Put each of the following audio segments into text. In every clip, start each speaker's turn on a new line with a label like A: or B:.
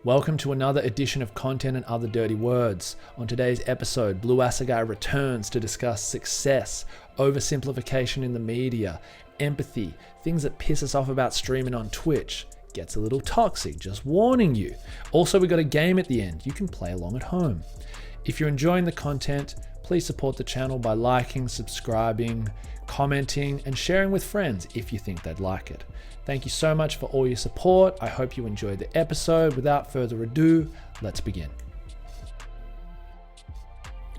A: Welcome to another edition of Content and Other Dirty Words. On today's episode, BlueAssegai returns to discuss success, oversimplification in the media, empathy, things that piss us off about streaming on Twitch. Gets a little toxic, just warning you. Also, we got a game at the end you can play along at home. If you're enjoying the content, please support the channel by liking, subscribing, commenting, and sharing with friends if you think they'd like it. Thank you so much for all your support. I hope you enjoyed the episode. Without further ado, let's begin.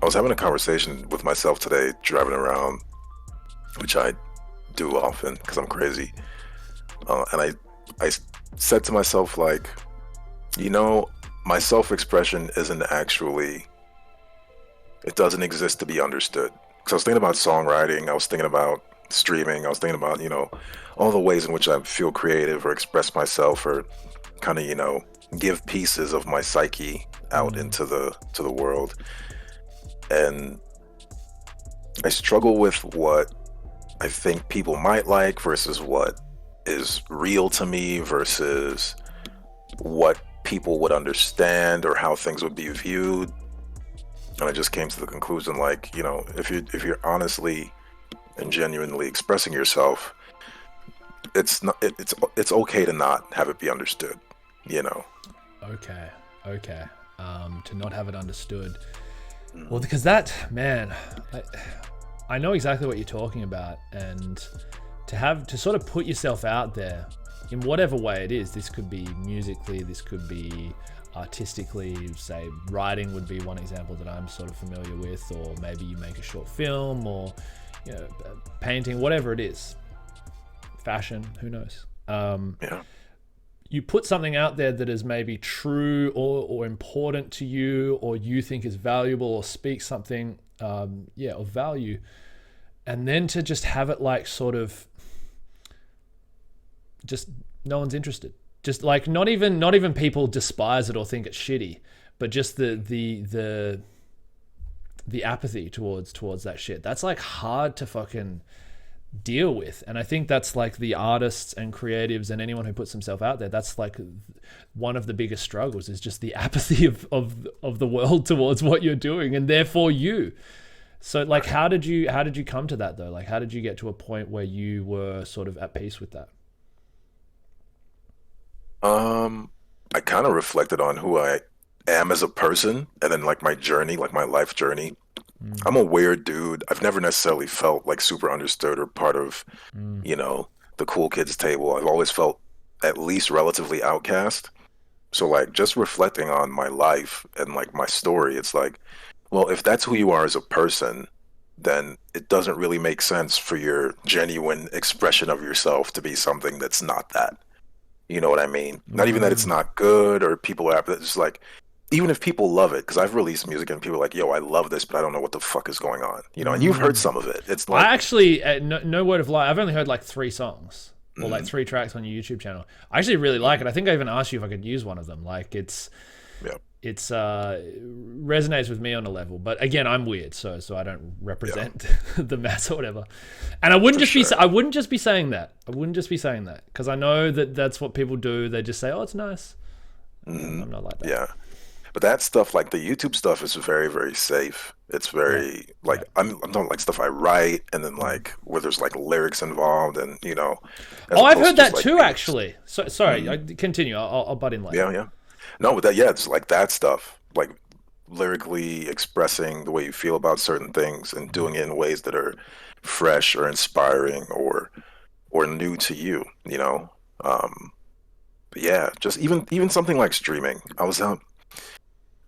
B: I was having a conversation with myself today, driving around, which I do often because I'm crazy. And I said to myself, like, my self-expression isn't actually, it doesn't exist to be understood. Because I was thinking about songwriting, I was thinking about streaming, I was thinking about, all the ways in which I feel creative or express myself or kind of, give pieces of my psyche out into the world. And I struggle with what I think people might like versus what is real to me versus what people would understand or how things would be viewed. And I just came to the conclusion, like, if you're honestly and genuinely expressing yourself, it's okay to not have it be understood,
A: Okay. To not have it understood. Well, because that, man, I know exactly what you're talking about, and to sort of put yourself out there in whatever way it is. This could be musically, this could be artistically, say writing would be one example that I'm sort of familiar with, or maybe you make a short film, or painting, whatever it is, fashion, who knows. You put something out there that is maybe true or important to you, or you think is valuable or speaks something of value, and then to just have it like sort of just no one's interested. Just like not even people despise it or think it's shitty, but just the apathy towards that shit. That's like hard to fucking deal with. And I think that's like the artists and creatives and anyone who puts themselves out there, that's like one of the biggest struggles, is just the apathy of the world towards what you're doing, and therefore you. So like how did you come to that though? Like how did you get to a point where you were sort of at peace with that?
B: I kind of reflected on who I am as a person, and then like my journey, like my life journey. I'm a weird dude. I've never necessarily felt like super understood or part of, the cool kids table. I've always felt at least relatively outcast. So like just reflecting on my life and like my story, it's like, well, if that's who you are as a person, then it doesn't really make sense for your genuine expression of yourself to be something that's not that. You know what I mean? Not even that it's not good or people are, but it's like, even if people love it, because I've released music and people are like, yo, I love this, but I don't know what the fuck is going on. And you've heard some of it. It's like,
A: I actually, no word of lie, I've only heard like 3 songs or like 3 tracks on your YouTube channel. I actually really like it. I think I even asked you if I could use one of them. Like it resonates with me on a level, but again, I'm weird, so I don't represent the mass or whatever. And I wouldn't just be saying that because I know that that's what people do. They just say, oh, it's nice. I'm not like that.
B: Yeah. But that stuff, like the YouTube stuff, is very, very safe. It's very I'm talking like stuff I write, and then like where there's like lyrics involved, and
A: I've heard that too, actually. So sorry, continue. I'll butt in later.
B: Yeah. No, but it's like that stuff, like lyrically expressing the way you feel about certain things and doing it in ways that are fresh or inspiring or new to you. But yeah, just even something like streaming.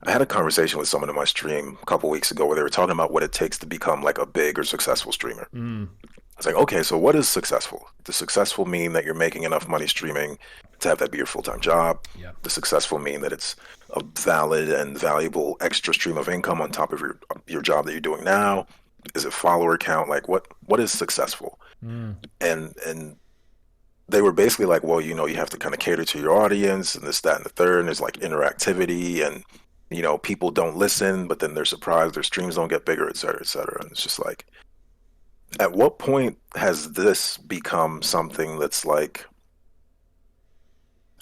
B: I had a conversation with someone in my stream a couple weeks ago where they were talking about what it takes to become like a big or successful streamer. I was like, okay, so what is successful? Does successful mean that you're making enough money streaming to have that be your full-time job?
A: Yeah. Does
B: successful mean that it's a valid and valuable extra stream of income on top of your job that you're doing now? Is it follower count? Like what is successful? And they were basically like, well, you have to kind of cater to your audience and this, that, and the third, and there's like interactivity and people don't listen, but then they're surprised their streams don't get bigger, et cetera, et cetera. And it's just like, at what point has this become something that's like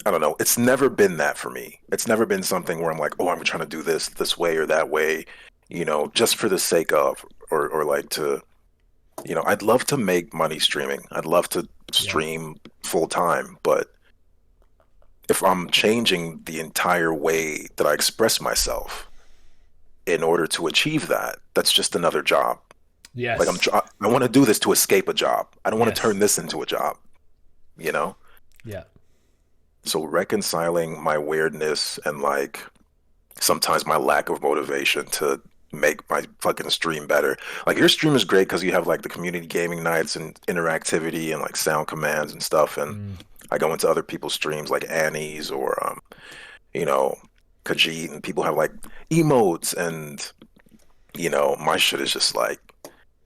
B: I don't know. It's never been that for me. It's never been something where I'm like, oh, I'm trying to do this way or that way, just for the sake of, or like to, I'd love to make money streaming. I'd love to
A: Yeah.
B: stream full time, but if I'm changing the entire way that I express myself in order to achieve that, that's just another job. Like
A: Yes.
B: I want to do this to escape a job. I don't want to
A: Yes.
B: turn this into a job, you know?
A: Yeah.
B: So reconciling my weirdness and like sometimes my lack of motivation to make my fucking stream better. Like your stream is great because you have like the community gaming nights and interactivity and like sound commands and stuff. And I go into other people's streams like Annie's or you know, Khajiit, and people have like emotes and my shit is just like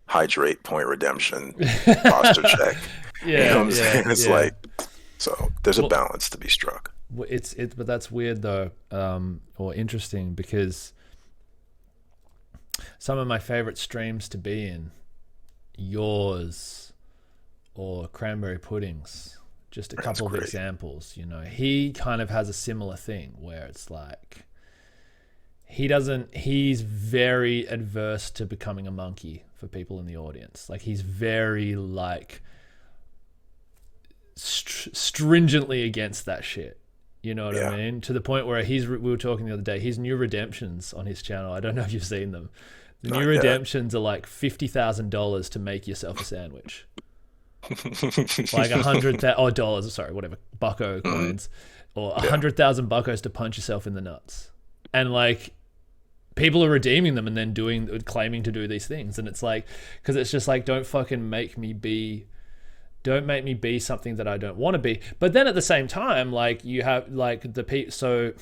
B: hydrate, point redemption, posture check. You know what I'm saying? It's like, so there's a balance to be struck.
A: But that's weird though, or interesting, because some of my favorite streams to be in, yours or Cranberry Pudding's, just a couple of examples. He kind of has a similar thing where it's like he's very adverse to becoming a monkey for people in the audience. Like he's very like stringently against that shit. You know what I mean? To the point where we were talking the other day, his new redemptions on his channel, I don't know if you've seen them. The new redemptions are like $50,000 to make yourself a sandwich. Like $100,000, sorry, whatever, bucko coins, or 100,000 buckos to punch yourself in the nuts. And like people are redeeming them and then claiming to do these things. And it's like, because it's just like, don't make me be something that I don't want to be. But then at the same time, like you have like so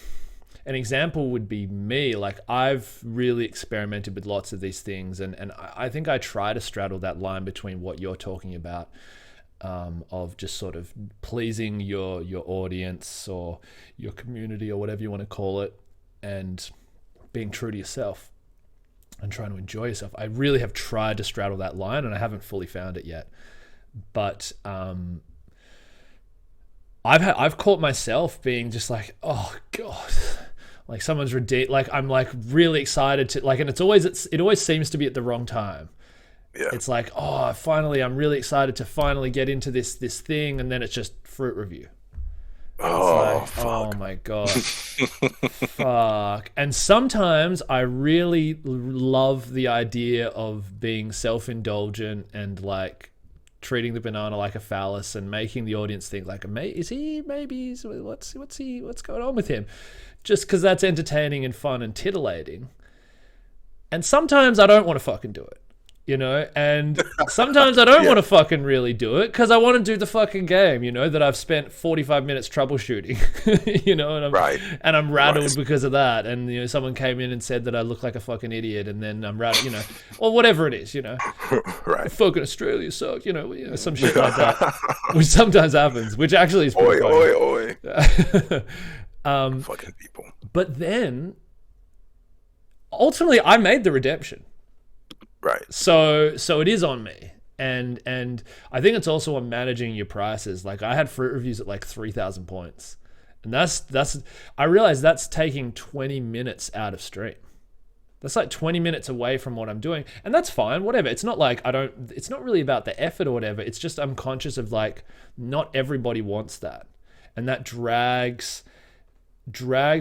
A: an example would be me. Like I've really experimented with lots of these things, and I think I try to straddle that line between what you're talking about, of just sort of pleasing your audience or your community or whatever you want to call it, and being true to yourself and trying to enjoy yourself. I really have tried to straddle that line, and I haven't fully found it yet. But I've caught myself being just like, oh god, like someone's redeemed. Like I'm like really excited to like, and it always seems to be at the wrong time.
B: Yeah.
A: It's like, oh, I'm really excited to finally get into this thing, and then it's just fruit review.
B: Oh,
A: fuck. Oh my god. Fuck. And sometimes I really love the idea of being self-indulgent and like treating the banana like a phallus and making the audience think like, what's going on with him? Just because that's entertaining and fun and titillating. And sometimes I don't want to fucking do it, and sometimes I don't want to fucking really do it because I want to do the fucking game, that I've spent 45 minutes troubleshooting, and I'm rattled because of that. And, someone came in and said that I look like a fucking idiot, and then I'm rattled, or whatever it is,
B: Right.
A: Fucking Australia suck, some shit like that, which sometimes happens, which actually is pretty funny.
B: Oi. Fucking people.
A: But then, ultimately, I made the redemption.
B: Right.
A: So it is on me. And I think it's also on managing your prices. Like I had fruit reviews at like 3,000 points. And that's I realized that's taking 20 minutes out of stream. That's like 20 minutes away from what I'm doing. And that's fine, whatever. It's not like it's not really about the effort or whatever. It's just I'm conscious of like not everybody wants that. And that drags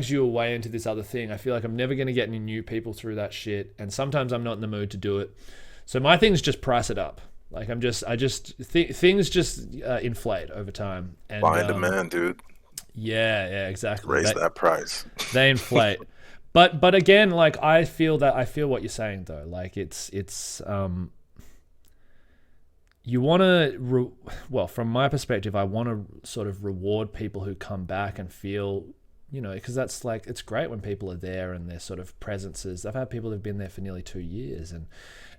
A: you away into this other thing. I feel like I'm never going to get any new people through that shit, and sometimes I'm not in the mood to do it. So my thing's just price it up. Like things just inflate over time. And
B: buy and demand, dude.
A: Yeah, exactly.
B: Raise that price.
A: They inflate. But again, like I feel what you're saying though. Like it's you want to well, from my perspective, I want to sort of reward people who come back and feel, because that's like, it's great when people are there and their sort of presences. I've had people who've been there for nearly 2 years and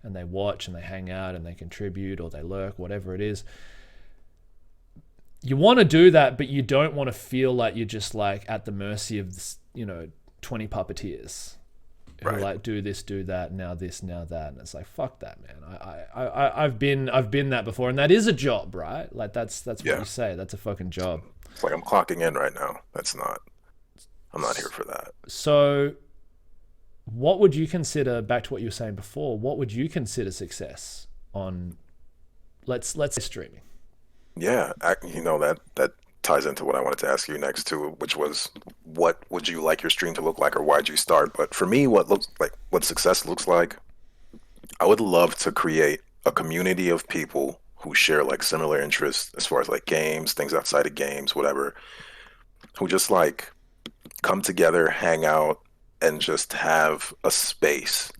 A: they watch and they hang out and they contribute or they lurk, whatever it is. You want to do that, but you don't want to feel like you're just like at the mercy of, 20 puppeteers who like do this, do that, now this, now that. And it's like, fuck that, man. I've been that before, and that is a job, right? Like that's what you say. That's a fucking job.
B: It's like I'm clocking in right now. I'm not here for that.
A: So what would you consider, back to what you were saying before, what would you consider success on, let's say, streaming?
B: Yeah, that ties into what I wanted to ask you next too, which was what would you like your stream to look like, or why'd you start? But for me, what success looks like, I would love to create a community of people who share like similar interests as far as like games, things outside of games, whatever, who just like come together, hang out, and just have a space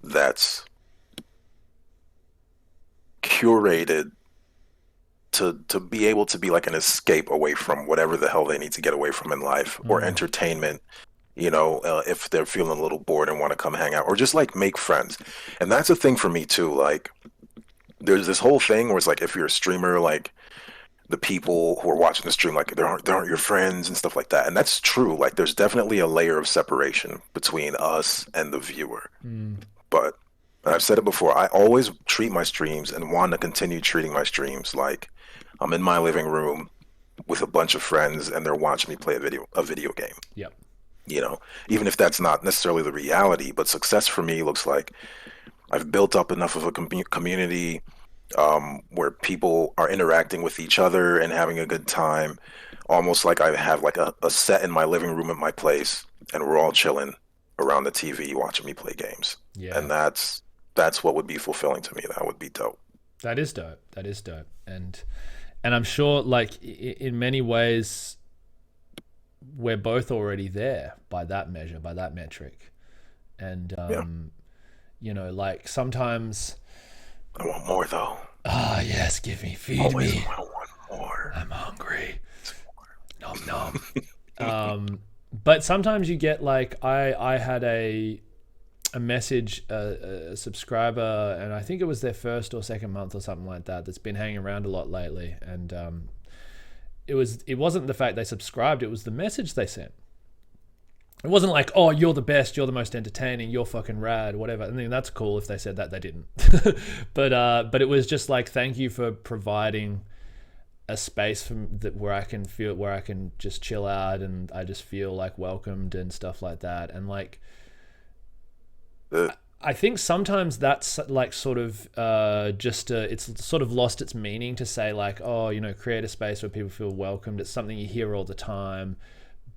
B: that's curated to be able to be like an escape away from whatever the hell they need to get away from in life, or entertainment, if they're feeling a little bored and want to come hang out, or just like make friends. And that's a thing for me too. Like there's this whole thing where it's like if you're a streamer, like the people who are watching the stream, like they aren't your friends and stuff like that. And that's true. Like there's definitely a layer of separation between us and the viewer. But and I've said it before, I always treat my streams and want to continue treating my streams like I'm in my living room with a bunch of friends and they're watching me play a video game.
A: Yep.
B: Even if that's not necessarily the reality, but success for me looks like I've built up enough of a community where people are interacting with each other and having a good time, almost like I have like a set in my living room at my place, and we're all chilling around the TV watching me play games.
A: Yeah.
B: And that's what would be fulfilling to me. That would be dope.
A: That is dope. And I'm sure, like, in many ways, we're both already there by that measure, by that metric. And, like sometimes...
B: I want more, though.
A: Ah, yes, feed
B: Always
A: me.
B: I want more.
A: I'm hungry. Nom nom. But sometimes you get, like, I had a message, a subscriber, and I think it was their first or second month or something like that, that's been hanging around a lot lately, and it wasn't the fact they subscribed, it was the message they sent. It wasn't like, oh, you're the best, you're the most entertaining, you're fucking rad, whatever. I mean, that's cool if they said that. They didn't. but it was just like, thank you for providing a space where I can just chill out, and I just feel like welcomed and stuff like that. And like, I think sometimes that's like sort of it's sort of lost its meaning to say like, oh, create a space where people feel welcomed. It's something you hear all the time,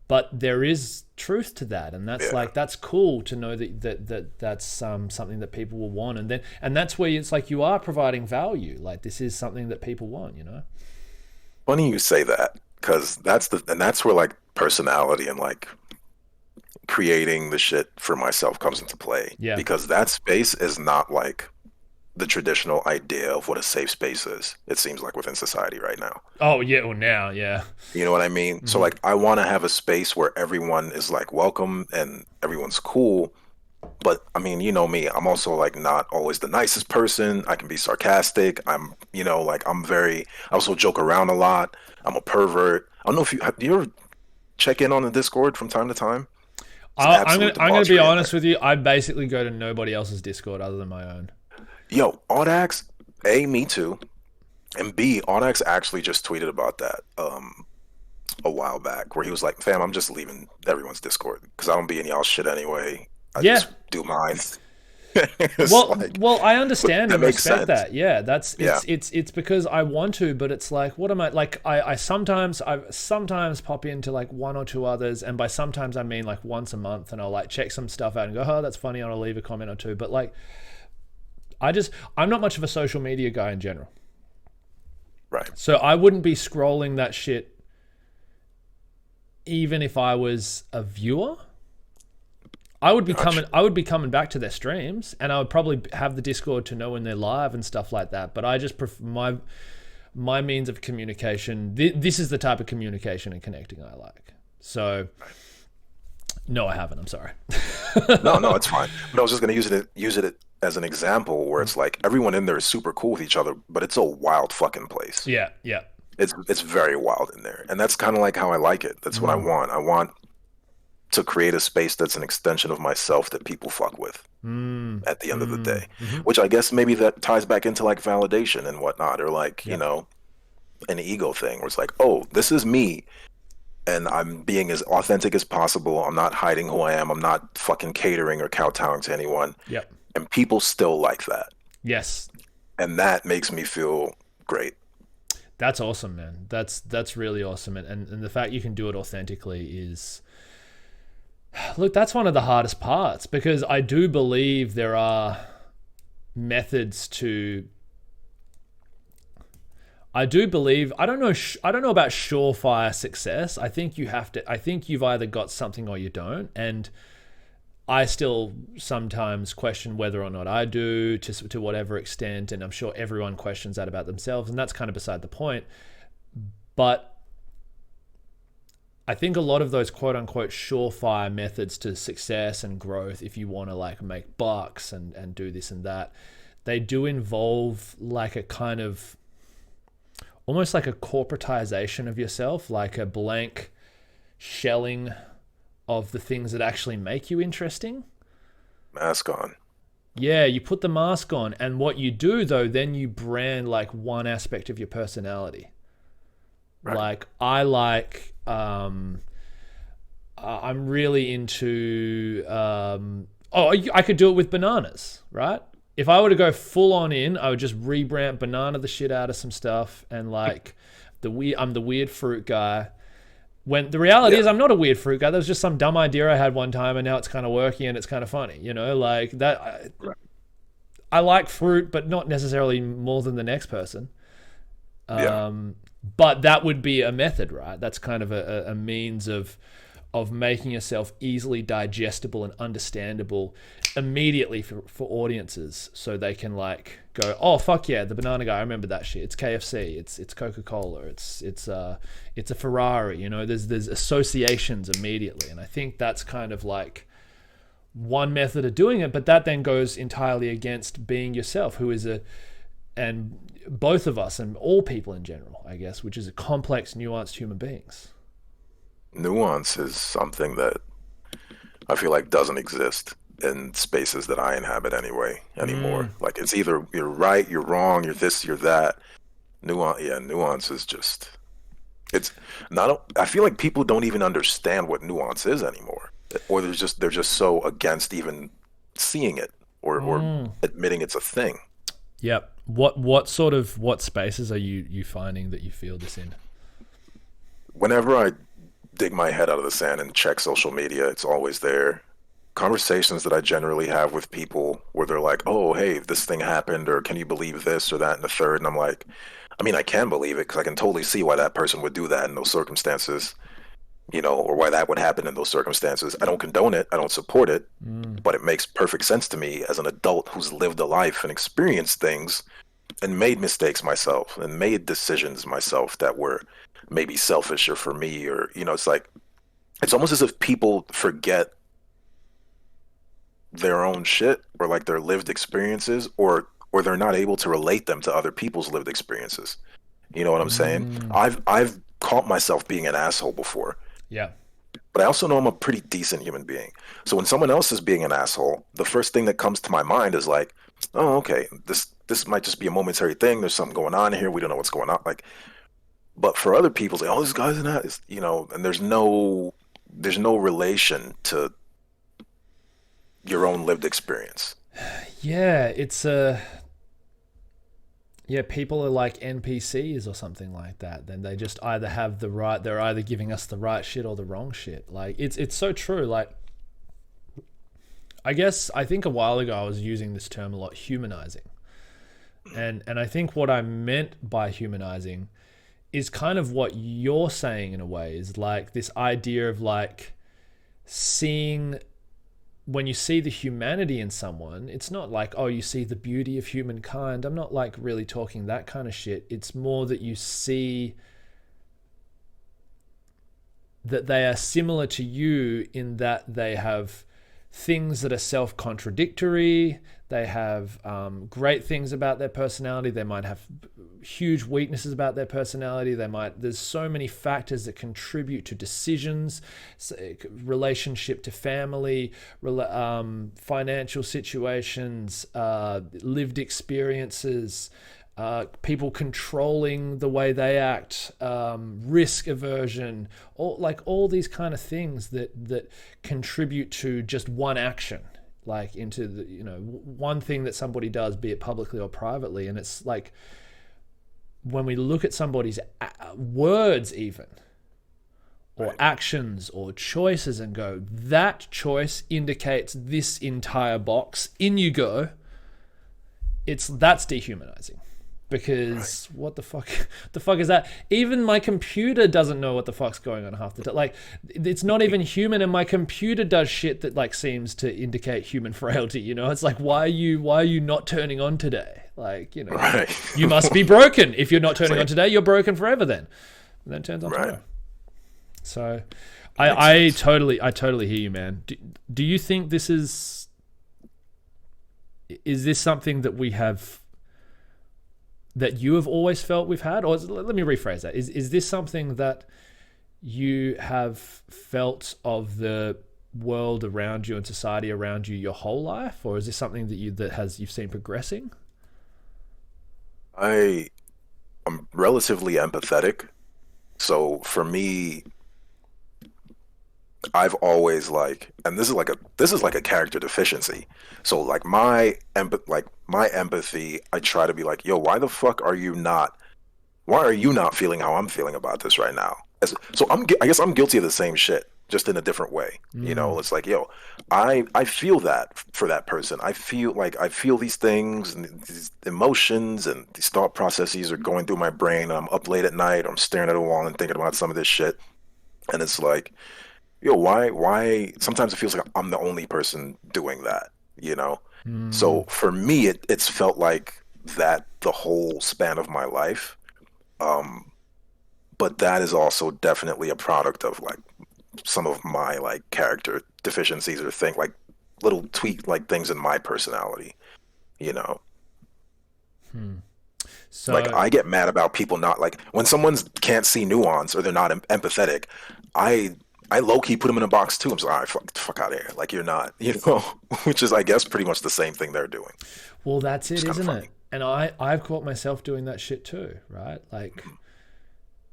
A: but there is truth to that, and that's like, that's cool to know that's something that people will want, and that's where it's like you are providing value. Like this is something that people want.
B: Funny you say that, because that's where like personality and like creating the shit for myself comes into play.
A: Yeah.
B: Because that space is not like the traditional idea of what a safe space is, it seems like, within society right now.
A: Oh yeah, well now, yeah.
B: You know what I mean? Mm-hmm. So like I want to have a space where everyone is like welcome and everyone's cool. But I mean, you know me, I'm also like not always the nicest person. I can be sarcastic. I'm I also joke around a lot. I'm a pervert. I don't know if do you ever check in on the Discord from time to time?
A: I'm going to be honest with you. I basically go to nobody else's Discord other than my own.
B: Yo, Audax, A, me too. And B, Audax actually just tweeted about that a while back, where he was like, fam, I'm just leaving everyone's Discord because I don't be in y'all shit anyway. I just do mine.
A: Well, I understand and respect that. Yeah, it's because I want to, but it's like, what am I like? I sometimes pop into like one or two others, and by sometimes I mean like once a month, and I'll like check some stuff out and go, oh, that's funny, and I'll leave a comment or two. But like, I'm not much of a social media guy in general.
B: Right.
A: So I wouldn't be scrolling that shit even if I was a viewer. I would be coming back to their streams, and I would probably have the Discord to know when they're live and stuff like that. But I just prefer my means of communication. This is the type of communication and connecting I like. So, no, I haven't. I'm sorry.
B: No, it's fine. But I was just going to use it as an example where it's like everyone in there is super cool with each other, but it's a wild fucking place.
A: Yeah.
B: It's very wild in there, and that's kind of like how I like it. That's what I want. I want to create a space that's an extension of myself that people fuck with at the end of the day, which I guess maybe that ties back into like validation and whatnot, or like, an ego thing where it's like, oh, this is me, and I'm being as authentic as possible. I'm not hiding who I am. I'm not fucking catering or kowtowing to anyone.
A: Yep.
B: And people still like that.
A: Yes.
B: And that makes me feel great.
A: That's awesome, man. That's really awesome. And the fact you can do it authentically is, look, that's one of the hardest parts, because I do believe there are methods to, I don't know about surefire success. I think you've either got something or you don't. And I still sometimes question whether or not I do, to whatever extent, and I'm sure everyone questions that about themselves, and that's kind of beside the point. But I think a lot of those quote unquote surefire methods to success and growth, if you want to like make bucks and do this and that, they do involve like a kind of almost like a corporatization of yourself, like a blank shelling of the things that actually make you interesting.
B: Mask on.
A: Yeah, you put the mask on, and what you do though, then you brand like one aspect of your personality. Right. Like I'm really into I could do it with bananas, right? If I were to go full on in, I would just rebrand banana the shit out of some stuff, and like I'm the weird fruit guy. When the reality is I'm not a weird fruit guy. That was just some dumb idea I had one time, and now it's kind of working and it's kind of funny, like that. I like fruit, but not necessarily more than the next person. But that would be a method, right? That's kind of a means of making yourself easily digestible and understandable immediately for audiences, so they can like go, oh fuck yeah, the banana guy, I remember that shit. It's KFC, it's Coca-Cola, it's a Ferrari. There's associations immediately, and I think that's kind of like one method of doing it. But that then goes entirely against being yourself, who is and both of us and all people in general, I guess, which is a complex, nuanced human beings.
B: Nuance is something that I feel like doesn't exist in spaces that I inhabit anymore. Like it's either you're right, you're wrong, you're this, you're that. Nuance is just, it's not, I feel like people don't even understand what nuance is anymore. Or they're just so against even seeing it or admitting it's a thing.
A: Yep. What spaces are you finding that you feel this in?
B: Whenever I dig my head out of the sand and check social media, it's always there. Conversations that I generally have with people where they're like, oh, hey, this thing happened, or can you believe this or that and the third? And I'm like, I mean, I can believe it because I can totally see why that person would do that in those circumstances, or why that would happen in those circumstances. I don't condone it. I don't support it, but it makes perfect sense to me as an adult who's lived a life and experienced things and made mistakes myself and made decisions myself that were maybe selfish or for me, or, it's like, it's almost as if people forget their own shit or like their lived experiences, or they're not able to relate them to other people's lived experiences. You know what I'm saying? I've caught myself being an asshole before.
A: Yeah.
B: But I also know I'm a pretty decent human being. So when someone else is being an asshole, the first thing that comes to my mind is like, oh, okay, this might just be a momentary thing. There's something going on here. We don't know what's going on. Like, but for other people, it's like, oh, this guy's an ass, and there's no relation to your own lived experience.
A: Yeah, it's people are like NPCs or something like that. Then they just either have they're either giving us the right shit or the wrong shit. Like it's so true. Like, I think a while ago I was using this term a lot, humanizing. And I think what I meant by humanizing is kind of what you're saying in a way, is like this idea of like seeing, when you see the humanity in someone, it's not like, oh, you see the beauty of humankind. I'm not like really talking that kind of shit. It's more that you see that they are similar to you in that they have things that are self-contradictory. They have great things about their personality. They might have huge weaknesses about their personality. There's so many factors that contribute to decisions, relationship to family, financial situations, lived experiences, people controlling the way they act, risk aversion, all these kind of things that contribute to just one action, like into the, one thing that somebody does, be it publicly or privately. And it's like, when we look at somebody's words even, or actions or choices, and go, that choice indicates this entire box, in you go, that's dehumanizing. Because what the fuck is that? Even my computer doesn't know what the fuck's going on half the time. Like, it's not even human, and my computer does shit that like seems to indicate human frailty. It's like, why are you not turning on today? Like, you must be broken. If you're not turning on today, you're broken forever. Then it turns on tomorrow. So, I totally hear you, man. Do you think this is this something that we have, that you have always felt we've had? Or let me rephrase that. Is this something that you have felt of the world around you and society around you your whole life? Or is this something that you've seen progressing?
B: I'm relatively empathetic. So for me, I've always and this is like a character deficiency. So like my empathy, I try to be like, yo, why are you not feeling how I'm feeling about this right now? So I guess I'm guilty of the same shit, just in a different way. It's like, yo, I feel that for that person. I feel these things and these emotions and these thought processes are going through my brain. And I'm up late at night, or I'm staring at a wall and thinking about some of this shit. And it's like, yo, why sometimes it feels like I'm the only person doing that, So for me, it's felt like that the whole span of my life. But that is also definitely a product of like some of my like character deficiencies, or little tweak things in my personality,
A: So
B: like I get mad about people not when someone can't see nuance or they're not empathetic. I low-key put them in a box too. I'm just like, all right, fuck out of here. Like, you're not, which is, I guess, pretty much the same thing they're doing.
A: Well, that's it, isn't it? And I've caught myself doing that shit too, right? Like,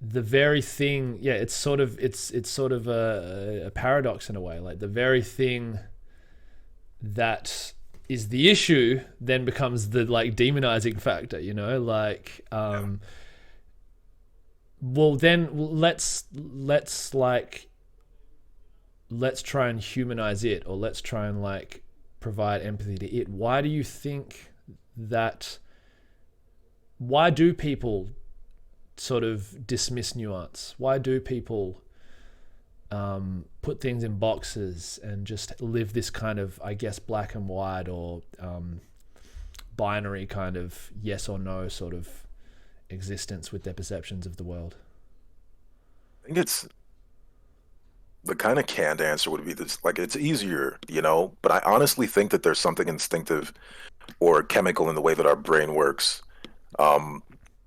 A: the very thing, it's sort of a paradox in a way. Like, the very thing that is the issue then becomes the like demonizing factor, well, then let's try and humanize it, or let's try and like provide empathy to it. Why do you think that? Why do people sort of dismiss nuance? Why do people put things in boxes and just live this kind of, I guess, black and white or binary kind of yes or no sort of existence with their perceptions of the world?
B: I think it's the kind of canned answer would be this, like, it's easier, but I honestly think that there's something instinctive or chemical in the way that our brain works,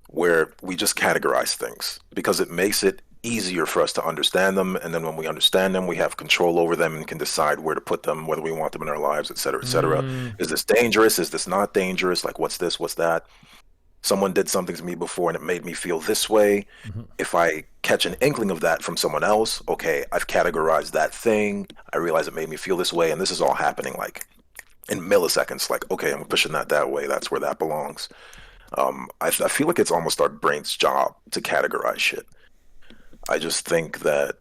B: where we just categorize things because it makes it easier for us to understand them. And then when we understand them, we have control over them and can decide where to put them, whether we want them in our lives, et cetera, et cetera. Is this dangerous? Is this not dangerous? Like, what's this? What's that? Someone did something to me before and it made me feel this way. If I catch an inkling of that from someone else, okay, I've categorized that thing. I realize it made me feel this way. And this is all happening like in milliseconds. Like, okay, I'm pushing that way. That's where that belongs. I feel like it's almost our brain's job to categorize shit. I just think that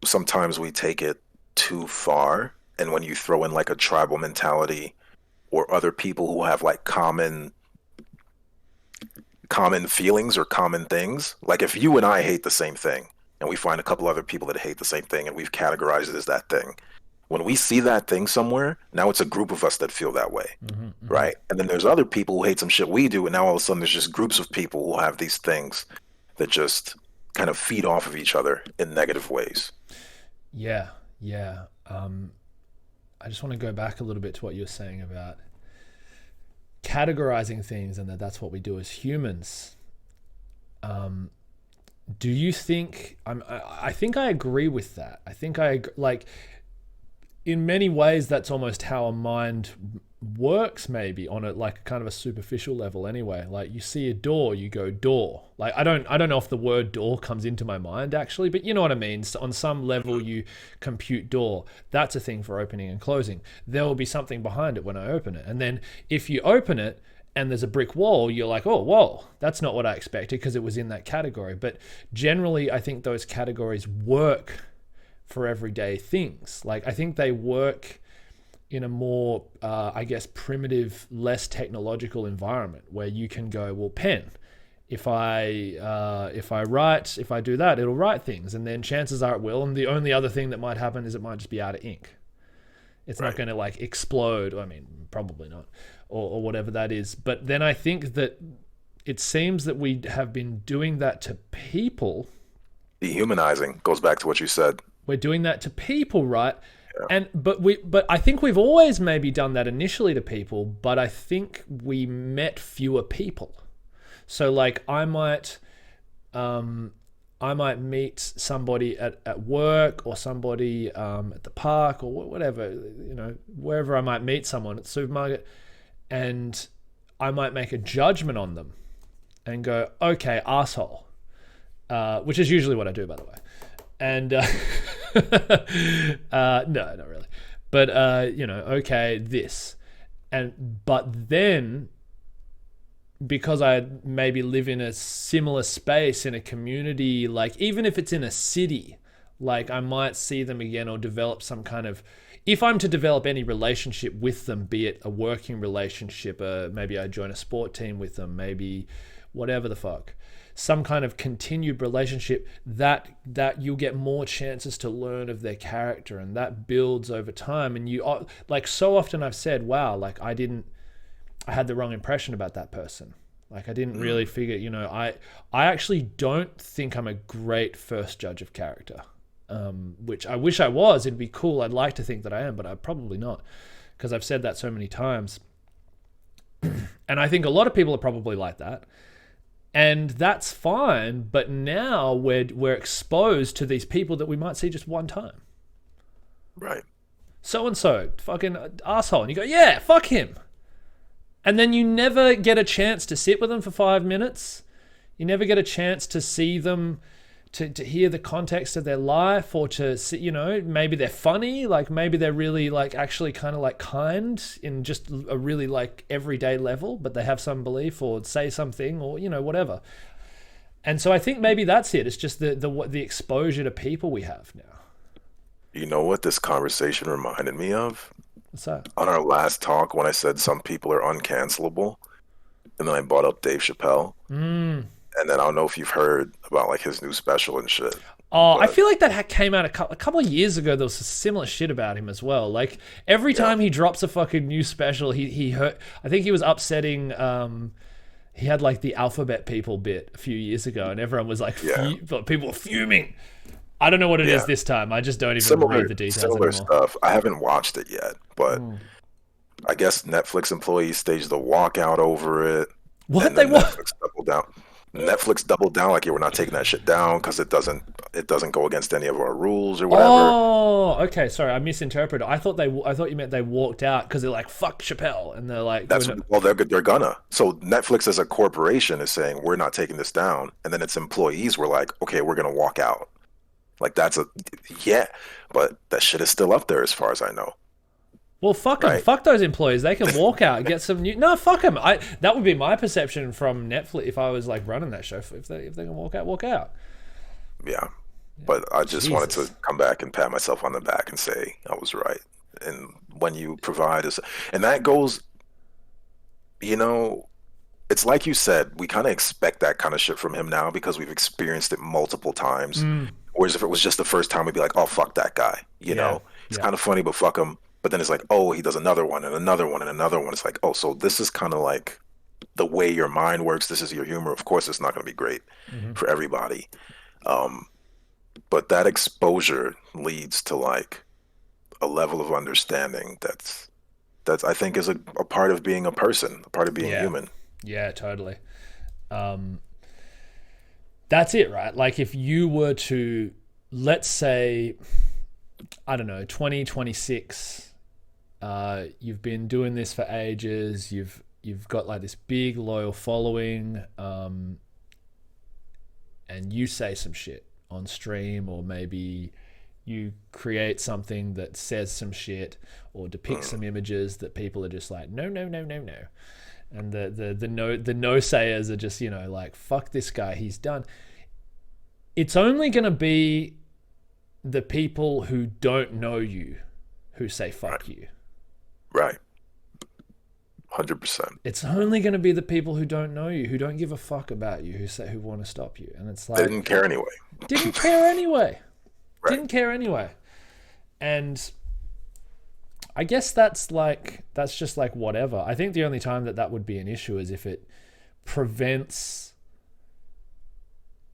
B: sometimes we take it too far. And when you throw in like a tribal mentality, or other people who have like common feelings or common things. Like if you and I hate the same thing and we find a couple other people that hate the same thing and we've categorized it as that thing. When we see that thing somewhere, now it's a group of us that feel that way, right? And then there's other people who hate some shit we do, and now all of a sudden there's just groups of people who have these things that just kind of feed off of each other in negative ways.
A: Yeah. I just want to go back a little bit to what you were saying about categorizing things and that's what we do as humans. Do you think, I think I agree with that. I think like in many ways, that's almost how a mind works, maybe on a like kind of a superficial level anyway. Like you see a door, you go door. Like I don't know if the word door comes into my mind actually, but you know what I mean. So on some level you compute door. That's a thing for opening and closing. There will be something behind it when I open it. And then if you open it and there's a brick wall, you're like, oh, whoa, that's not what I expected because it was in that category. But generally I think those categories work for everyday things. Like I think they work in a more, I guess, primitive, less technological environment where you can go, well, pen. If I do that, it'll write things, and then chances are it will. And the only other thing that might happen is it might just be out of ink. It's not going to like explode. I mean, probably not, or whatever that is. But then I think that it seems that we have been doing that to people.
B: Dehumanizing goes back to what you said.
A: We're doing that to people, right? Yeah. But I think we've always maybe done that initially to people, but I think we met fewer people. So like I might meet somebody at work or somebody at the park or whatever, wherever I might meet someone at the supermarket, and I might make a judgment on them and go, okay, asshole, which is usually what I do, by the way. And no, not really. But okay, this. But then because I maybe live in a similar space in a community, like even if it's in a city, like I might see them again or develop some kind of, if I'm to develop any relationship with them, be it a working relationship, maybe I join a sport team with them, maybe whatever the fuck, some kind of continued relationship, that you'll get more chances to learn of their character, and that builds over time. And you, like, so often I've said, wow, like I had the wrong impression about that person. Like I didn't really figure, I actually don't think I'm a great first judge of character, which I wish I was. It'd be cool. I'd like to think that I am, but I'm probably not, because I've said that so many times. And I think a lot of people are probably like that. And that's fine, but now we're exposed to these people that we might see just one time.
B: Right.
A: So-and-so, fucking asshole. And you go, yeah, fuck him. And then you never get a chance to sit with them for 5 minutes. You never get a chance to see them, to hear the context of their life, or to see, maybe they're funny, like maybe they're really like actually kind of like kind in just a really like everyday level, but they have some belief or say something or, whatever. And so I think maybe that's it. It's just the exposure to people we have now.
B: You know what this conversation reminded me of?
A: What's that?
B: On our last talk, when I said some people are uncancelable, and then I brought up Dave Chappelle. And then I don't know if you've heard about like his new special and shit.
A: Oh, I feel like that came out a couple of years ago. There was similar shit about him as well. Like every time he drops a fucking new special, he hurt. I think he was upsetting. He had like the alphabet people bit a few years ago, and everyone was like, people were fuming. I don't know what it is this time. I just don't even read the details
B: similar
A: anymore.
B: Stuff. I haven't watched it yet, but I guess Netflix employees staged a walkout over it.
A: What
B: and
A: they want?
B: Netflix doubled down. Netflix doubled down, like, we're not taking that shit down because it doesn't go against any of our rules or whatever.
A: Oh, okay. Sorry, I misinterpreted. I thought you meant they walked out because they're like, fuck Chappelle, and they're like,
B: they're gonna. So Netflix as a corporation is saying we're not taking this down, and then its employees were like, okay, we're gonna walk out. Like but that shit is still up there as far as I know.
A: Well, fuck them. Right. Fuck those employees. They can walk out and get some new... No, fuck them. That would be my perception from Netflix if I was like running that show. If they can walk out.
B: Yeah. But I just wanted to come back and pat myself on the back and say I was right. And when you provide us... And that goes... it's like you said, we kind of expect that kind of shit from him now because we've experienced it multiple times. Whereas if it was just the first time, we'd be like, oh, fuck that guy. It's kind of funny, but fuck him. But then it's like, oh, he does another one and another one and another one. It's like, oh, so this is kind of like the way your mind works. This is your humor. Of course, it's not going to be great for everybody. But that exposure leads to like a level of understanding that's I think is a part of being a person, a part of being human.
A: Yeah, totally. That's it, right? Like if you were to, let's say, I don't know, 2026. You've been doing this for ages. You've got like this big loyal following, and you say some shit on stream, or maybe you create something that says some shit or depicts some images that people are just like, no, no, no, no, no. And the no sayers are just, like, fuck this guy, he's done. It's only going to be the people who don't know you who say fuck you.
B: Right. 100%.
A: It's only going to be the people who don't know you, who don't give a fuck about you, who want to stop you. And it's like,
B: they didn't care anyway.
A: Didn't care anyway.
B: Right.
A: Didn't care anyway. And I guess that's just like whatever. I think the only time that would be an issue is if it prevents,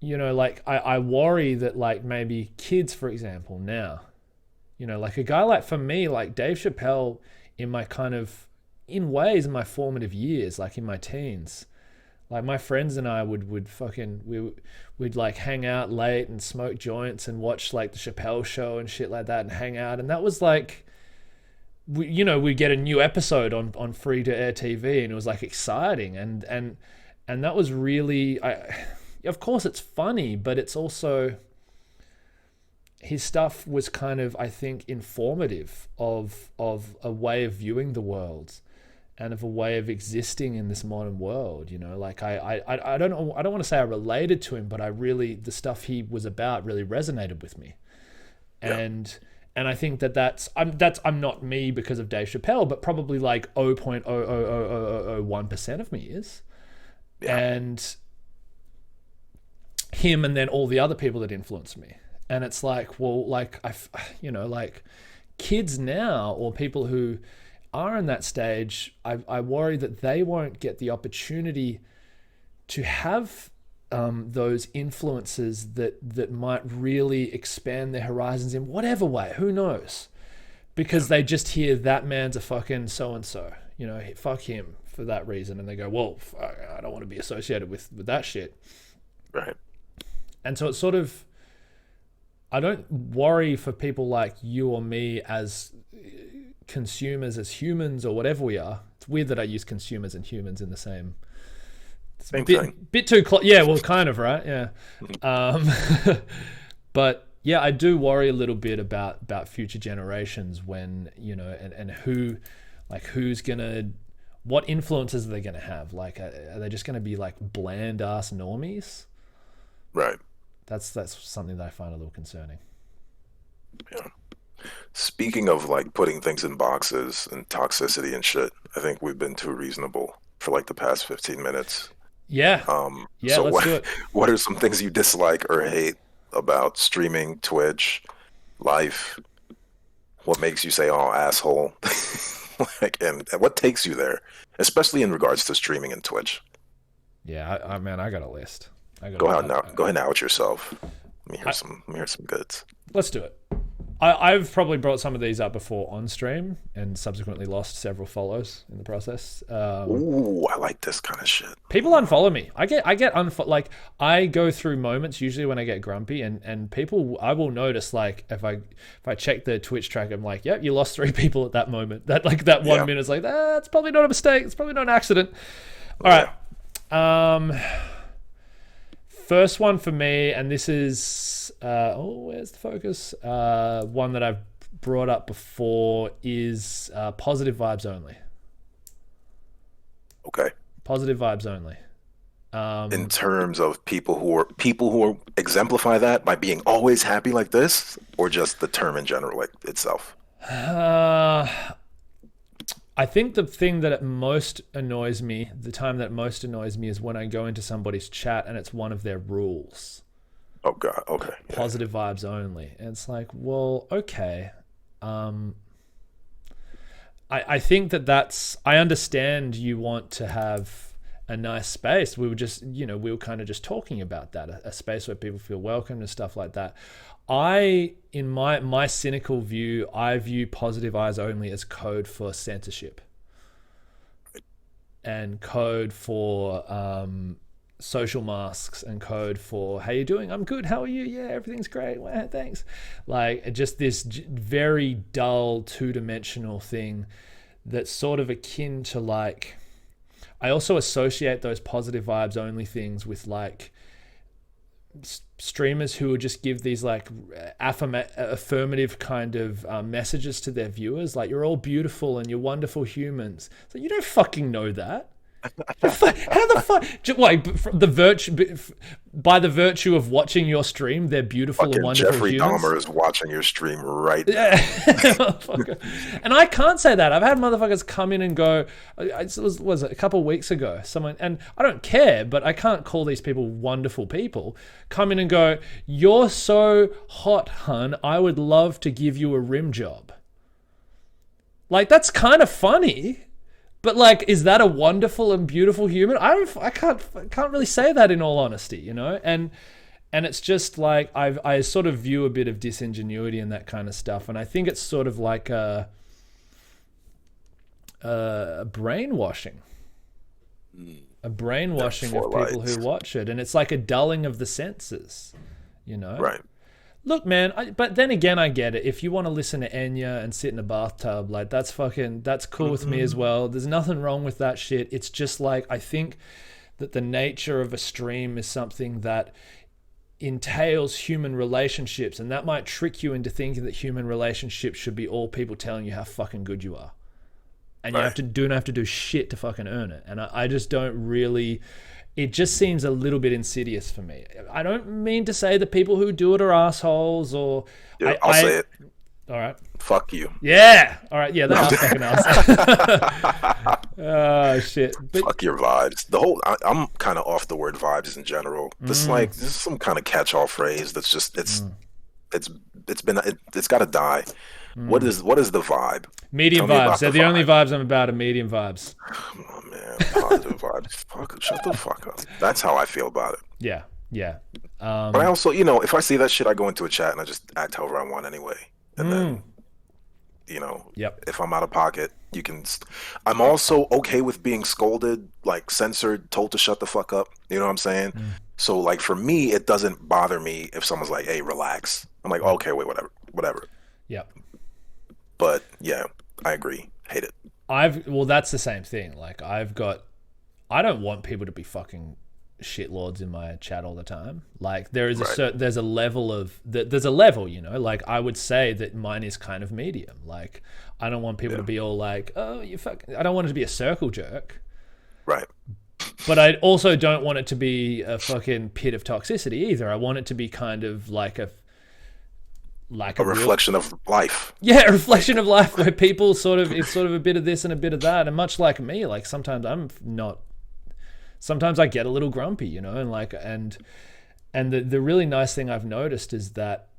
A: like I worry that like maybe kids, for example, now, like a guy like, for me, like Dave Chappelle in ways in my formative years, like in my teens, like my friends and I we'd like hang out late and smoke joints and watch like the Chappelle show and shit like that and hang out. And that was like, we'd get a new episode on free to air TV, and it was like exciting. And that was really, of course it's funny, but it's also, his stuff was kind of, I think, informative of a way of viewing the world and of a way of existing in this modern world. Like I don't know, I don't want to say I related to him, but the stuff he was about really resonated with me. Yeah. And I think I'm not me because of Dave Chappelle, but probably like 0.00001% of me is. Yeah. And him, and then all the other people that influenced me. And it's like, well, like like kids now, or people who are in that stage, I worry that they won't get the opportunity to have those influences that might really expand their horizons in whatever way. Who knows? Because they just hear that man's a fucking so-and-so, fuck him for that reason. And they go, well, I don't want to be associated with that shit.
B: Right.
A: And so it's sort of, I don't worry for people like you or me as consumers, as humans, or whatever we are. It's weird that I use consumers and humans in the same
B: thing.
A: Bit too close. Yeah, well, kind of, right? Yeah. But yeah, I do worry a little bit about future generations when, and what influences are they gonna have? Like, are they just gonna be like bland ass normies?
B: Right.
A: That's something that I find a little concerning.
B: Yeah. Speaking of like putting things in boxes and toxicity and shit, I think we've been too reasonable for like the past 15 minutes.
A: Yeah. Yeah.
B: So
A: let's do it.
B: What are some things you dislike or hate about streaming, Twitch, life? What makes you say, "Oh, asshole"? and what takes you there, especially in regards to streaming and Twitch?
A: Yeah, I got a list.
B: Go ahead and out yourself. Let me hear some goods.
A: Let's do it. I've probably brought some of these up before on stream and subsequently lost several follows in the process.
B: Ooh, I like this kind of shit.
A: People unfollow me. I go through moments usually when I get grumpy, and people, I will notice, like if I check the Twitch track, I'm like, yep, you lost 3 people at that moment. That 1 minute is like, it's probably not a mistake. It's probably not an accident. All right. First one for me, and this is where's the focus? One that I've brought up before is positive vibes only.
B: Okay.
A: Positive vibes only.
B: In terms of people who exemplify that by being always happy like this, or just the term in general, like itself.
A: I think the thing that most annoys me, the time that most annoys me, is when I go into somebody's chat and it's one of their rules.
B: Oh God, okay.
A: Positive vibes only. And it's like, well, okay. I think that's, I understand you want to have a nice space. We were just, we were kind of just talking about that, a space where people feel welcome and stuff like that. In my cynical view, I view positive eyes only as code for censorship and code for social masks and code for how you doing. I'm good. How are you? Yeah, everything's great. Well, thanks. Like just this very dull 2-dimensional thing that's sort of akin to like, I also associate those positive vibes only things with like streamers who will just give these like affirmative kind of messages to their viewers, like you're all beautiful and you're wonderful humans. So you don't fucking know that. How the fuck? Why? By the virtue of watching your stream, they're beautiful
B: Fucking
A: and wonderful
B: Jeffrey
A: humans.
B: Dahmer is watching your stream right now.
A: Yeah. And I can't say that. I've had motherfuckers come in and go, was it a couple of weeks ago, someone, and I don't care, but I can't call these people wonderful people, come in and go, you're so hot, hun, I would love to give you a rim job. Like, that's kind of funny. But like, is that a wonderful and beautiful human? I can't really say that in all honesty, you know. And it's just like I sort of view a bit of disingenuity in that kind of stuff, and I think it's sort of like a brainwashing, of people who watch it, and it's like a dulling of the senses, you know.
B: Right.
A: Look, man, but then again, I get it. If you want to listen to Enya and sit in a bathtub, like that's cool with me as well. There's nothing wrong with that shit. It's just like, I think that the nature of a stream is something that entails human relationships, and that might trick you into thinking that human relationships should be all people telling you how fucking good you are. And you don't have to do shit to fucking earn it. And I just don't really... It just seems a little bit insidious for me. I don't mean to say that people who do it are assholes or...
B: Yeah, I'll say it.
A: All right.
B: Fuck you.
A: Yeah. All right. Yeah, that's fucking assholes. Oh, shit. But,
B: fuck your vibes. I'm kind of off the word vibes in general. This is some kind of catch-all phrase that's just... It's got to die. What is the vibe?
A: Medium vibes. They're the only vibes I'm about are medium vibes.
B: Come on, man. Positive vibes. Shut the fuck up. That's how I feel about it.
A: Yeah.
B: But I also, if I see that shit, I go into a chat and I just act however I want anyway. And then, if I'm out of pocket, you can... I'm also okay with being scolded, like censored, told to shut the fuck up. You know what I'm saying? So, like, for me, it doesn't bother me if someone's like, hey, relax. I'm like, okay, wait, whatever.
A: Yep.
B: But yeah, I agree. Hate it.
A: Well, that's the same thing. Like I don't want people to be fucking shitlords in my chat all the time. Like there is there's a level, you know, like I would say that mine is kind of medium. Like I don't want people to be all like, oh, you fucking, I don't want it to be a circle jerk.
B: Right.
A: But I also don't want it to be a fucking pit of toxicity either. I want it to be kind of like a
B: reflection of life.
A: Yeah, a reflection of life where people it's sort of a bit of this and a bit of that. And much like me, like sometimes I get a little grumpy, you know, and the really nice thing I've noticed is that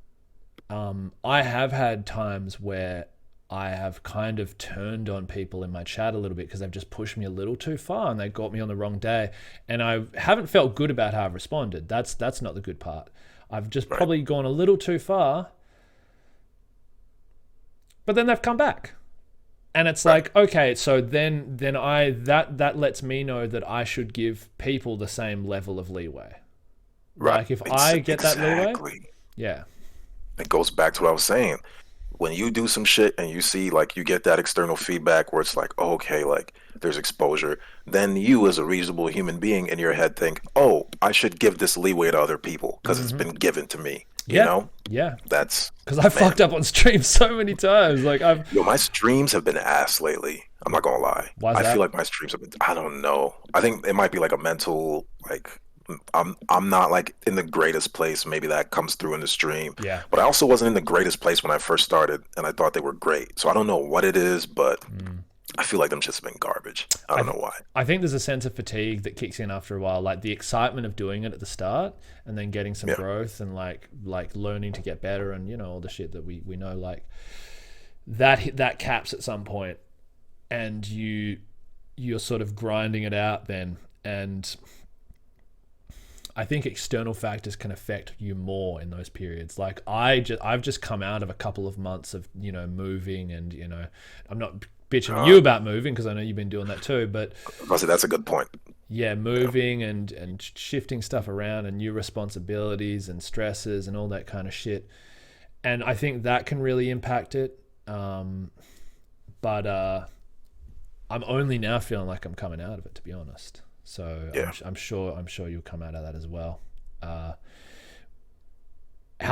A: I have had times where I have kind of turned on people in my chat a little bit because they've just pushed me a little too far and they got me on the wrong day. And I haven't felt good about how I've responded. That's not the good part. I've just probably gone a little too far. But then they've come back. And it's like, okay, so then that lets me know that I should give people the same level of leeway.
B: Right.
A: Like if I get that leeway. Yeah.
B: It goes back to what I was saying. When you do some shit and you see like you get that external feedback where it's like, oh, okay, like there's exposure, then you as a reasonable human being in your head think, oh, I should give this leeway to other people because it's been given to me. You know? Yeah. That's
A: because I fucked up on stream so many times. Like
B: my streams have been ass lately. I'm not gonna lie.
A: Why's that?
B: I feel like my streams have been, I don't know. I think it might be like a mental, like I'm not like in the greatest place. Maybe that comes through in the stream.
A: Yeah.
B: But I also wasn't in the greatest place when I first started and I thought they were great. So I don't know what it is, but I feel like them shit's been garbage. I don't know why.
A: I think there's a sense of fatigue that kicks in after a while, like the excitement of doing it at the start and then getting some growth and like learning to get better and, you know, all the shit that we know, like that caps at some point and you're sort of grinding it out then. And I think external factors can affect you more in those periods. Like I've just come out of a couple of months of, moving, and, I'm not bitching at you about moving because I know you've been doing that too, but
B: Also, that's a good point.
A: yeah, moving and shifting stuff around and new responsibilities and stresses and all that kind of shit. And I think that can really impact it. But I'm only now feeling like I'm coming out of it, to be honest. So
B: Yeah.
A: I'm sure you'll come out of that as well. How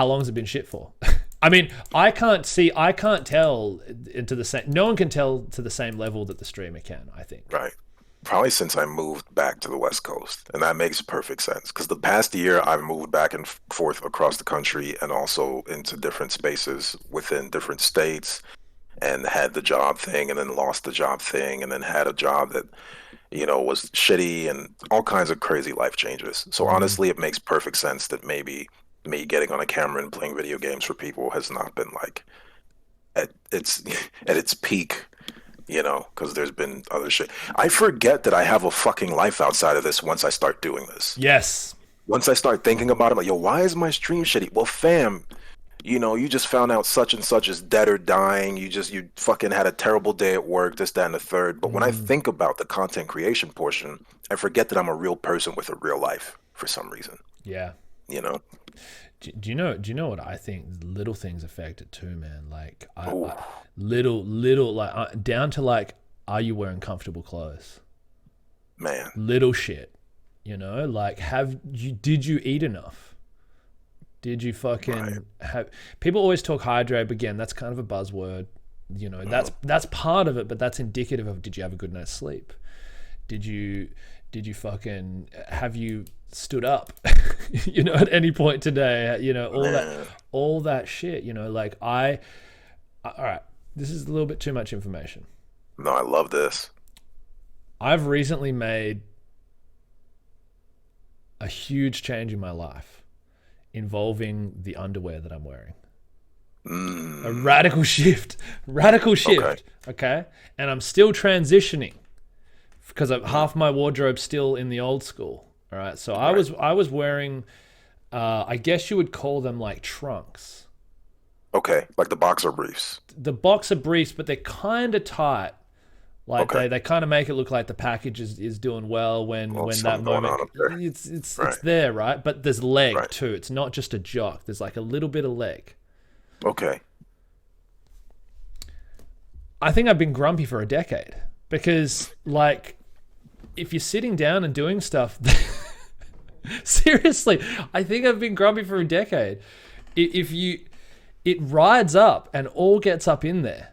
A: long has it been shit for? I mean, I can't tell into the same. No one can tell to the same level that the streamer can, I think.
B: Right. Probably since I moved back to the West Coast. And that makes perfect sense. Because the past year, I've moved back and forth across the country and also into different spaces within different states, and had the job thing and then lost the job thing and then had a job that, was shitty and all kinds of crazy life changes. So honestly, it makes perfect sense that maybe me getting on a camera and playing video games for people has not been like at its peak. Because there's been other shit. I forget that I have a fucking life outside of this once I start doing this.
A: Yes.
B: Once I start thinking about it, like, yo, why is my stream shitty? Well, fam, you just found out such and such is dead or dying. You fucking had a terrible day at work, this, that, and the third. But when I think about the content creation portion, I forget that I'm a real person with a real life for some reason.
A: Yeah. Do you know what I think? Little things affect it too, man. Like little like down to like, are you wearing comfortable clothes?
B: Man.
A: Little shit, like did you eat enough? Did you fucking have? People always talk hydrate, but again, that's kind of a buzzword. That's part of it, but that's indicative of, did you have a good night's sleep? Did you fucking, have you stood up at any point today, all that shit, like all right, this is a little bit too much information.
B: No, I love this.
A: I've recently made a huge change in my life involving the underwear that I'm wearing. A radical shift. Okay. And I'm still transitioning because half my wardrobe's still in the old school. All right. So I was wearing, I guess you would call them like trunks.
B: Okay. Like the boxer briefs.
A: The boxer briefs, but they're kind of tight. Like they kind of make it look like the package is doing well when that moment it's there, right? But there's leg too. It's not just a jock. There's like a little bit of leg.
B: Okay.
A: I think I've been grumpy for a decade because, like, if you're sitting down and doing stuff, seriously, I think I've been grumpy for a decade. It rides up and all gets up in there.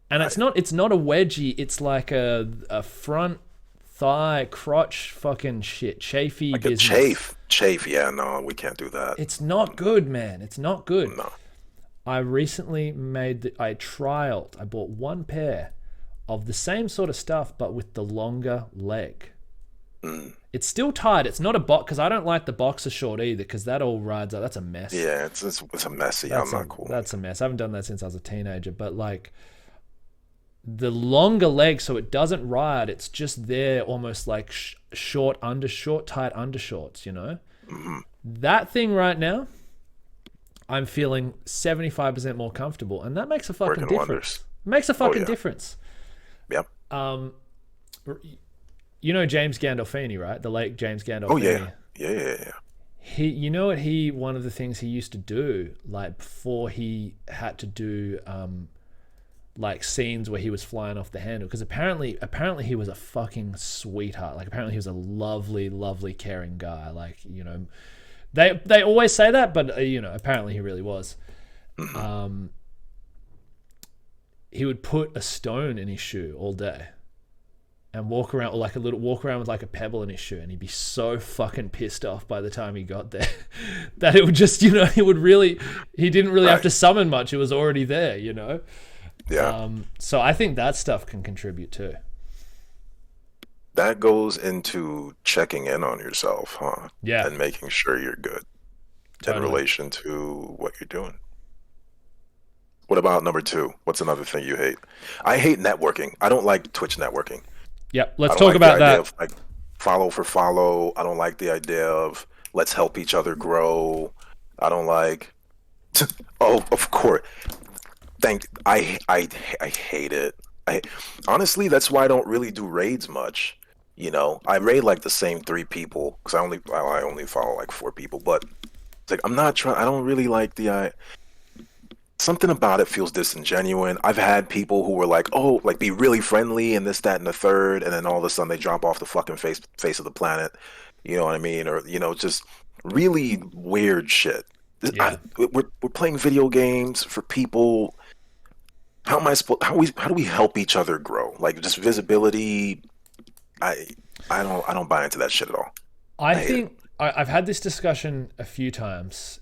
A: And it's not a wedgie. It's like a front thigh crotch fucking shit. Chafy
B: like
A: business.
B: Chafe. Yeah, no, we can't do that.
A: It's not good, man. It's not good.
B: No.
A: I recently I bought one pair of the same sort of stuff, but with the longer leg. It's still tight. It's not a box, because I don't like the boxer short either, because that all rides up. That's a mess.
B: Yeah, it's a messy. I'm not cool.
A: That's a mess. I haven't done that since I was a teenager, but like, the longer leg, so it doesn't ride. It's just there, almost like short tight undershorts. That thing right now, I'm feeling 75% more comfortable, and that makes a fucking difference.
B: Wonders.
A: Makes a fucking difference.
B: Yep.
A: James Gandolfini, right? The late James Gandolfini.
B: Oh yeah.
A: One of the things he used to do, like before he had to do like scenes where he was flying off the handle, because apparently he was a fucking sweetheart. Like, apparently he was a lovely, lovely, caring guy. Like, they always say that, but apparently he really was. He would put a stone in his shoe all day and walk around, or like walk around with like a pebble in his shoe, and he'd be so fucking pissed off by the time he got there that it would just, he didn't really have to summon much. It was already there,
B: Yeah.
A: So I think that stuff can contribute too.
B: That goes into checking in on yourself, huh?
A: Yeah.
B: And making sure you're good in relation to what you're doing. What about number 2? What's another thing you hate? I hate networking. I don't like Twitch networking.
A: Yeah, let's talk about that.
B: Of, like, follow for follow. I don't like the idea of let's help each other grow. I don't like. Oh, of course. I hate it. I honestly, that's why I don't really do raids much. I raid like the same 3 people because I only follow like 4 people. But it's like I'm not trying. I don't really like the. Something about it feels disingenuous. I've had people who were like, "Oh, like be really friendly and this, that, and the third," and then all of a sudden they drop off the fucking face of the planet. You know what I mean? Or just really weird shit.
A: Yeah.
B: We're playing video games for people. How am I supposed? How do we help each other grow? Like just visibility. I don't buy into that shit at all.
A: I think I've had this discussion a few times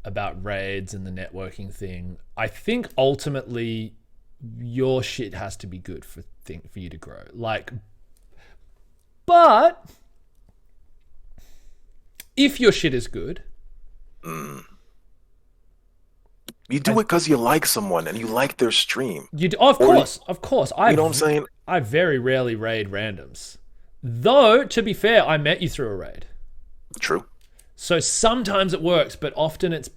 A: about raids and the networking thing. I think ultimately your shit has to be good for you to grow. Like, but if your shit is good,
B: you do it because you like someone and you like their stream.
A: You do, of course.
B: You know what I'm saying?
A: I very rarely raid randoms. Though, to be fair, I met you through a raid.
B: True.
A: So sometimes it works, but often it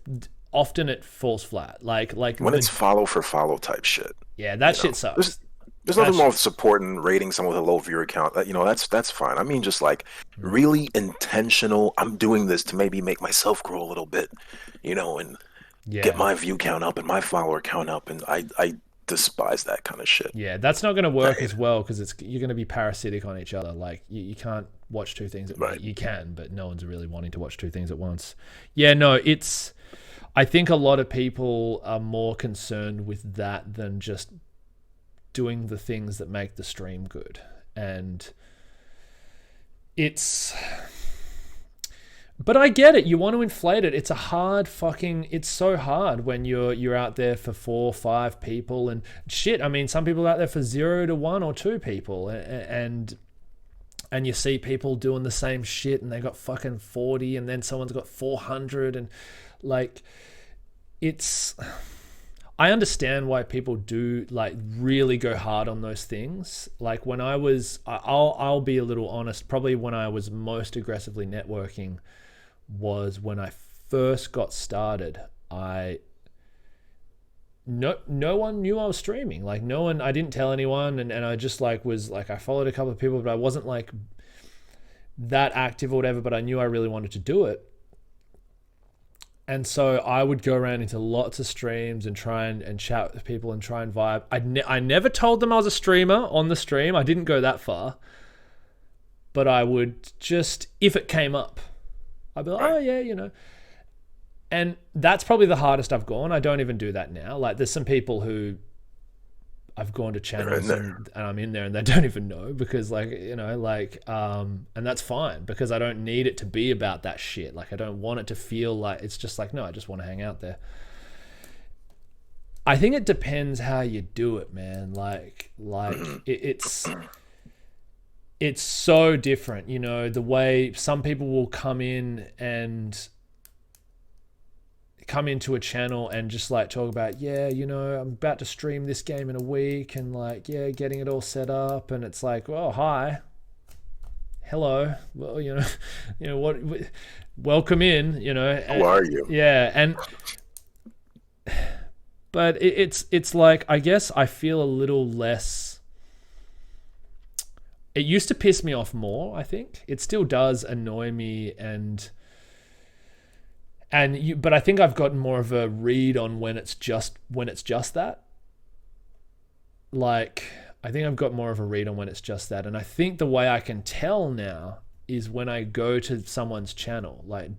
A: falls flat. Like
B: when it's follow for follow type shit.
A: Yeah, that shit sucks.
B: There's nothing wrong with supporting, rating someone with a low viewer count. That's fine. I mean, just like really intentional. I'm doing this to maybe make myself grow a little bit, and get my view count up and my follower count up. And I despise that kind of shit.
A: Yeah, that's not going to work as well because you're going to be parasitic on each other. Like you can't watch 2 things at once. Right. You can, but no one's really wanting to watch 2 things at once. Yeah, no, I think a lot of people are more concerned with that than just doing the things that make the stream good. And but I get it. You want to inflate it. It's it's so hard when you're out there for 4 or 5 people and shit. I mean, some people are out there for 0 to 1 or 2 people and you see people doing the same shit and they got fucking 40 and then someone's got 400 and like I understand why people do like really go hard on those things. Like when I'll be a little honest, probably when I was most aggressively networking was when I first got started. No one knew I was streaming. Like no one, I didn't tell anyone, and I just like was like I followed a couple of people, but I wasn't like that active or whatever. But I knew I really wanted to do it, and so I would go around into lots of streams and try and chat with people and try and vibe. I never told them I was a streamer on the stream. I didn't go that far, but I would just, if it came up, I'd be like, oh yeah, And that's probably the hardest I've gone. I don't even do that now. Like there's some people who I've gone to channels and I'm in there and they don't even know because and that's fine because I don't need it to be about that shit. Like I don't want it to feel like it's just like, no, I just want to hang out there. I think it depends how you do it, man. It's so different, the way some people will come into a channel and just like talk about, I'm about to stream this game in a week and like, getting it all set up. And it's like, well, hi, hello. Well, what, welcome in,
B: Who are you?
A: Yeah. But it's like, I guess I feel a little less. It used to piss me off more, I think. It still does annoy me but I think I've gotten more of a read on when it's just that. Like, I think I've got more of a read on when it's just that. And I think the way I can tell now is when I go to someone's channel, like,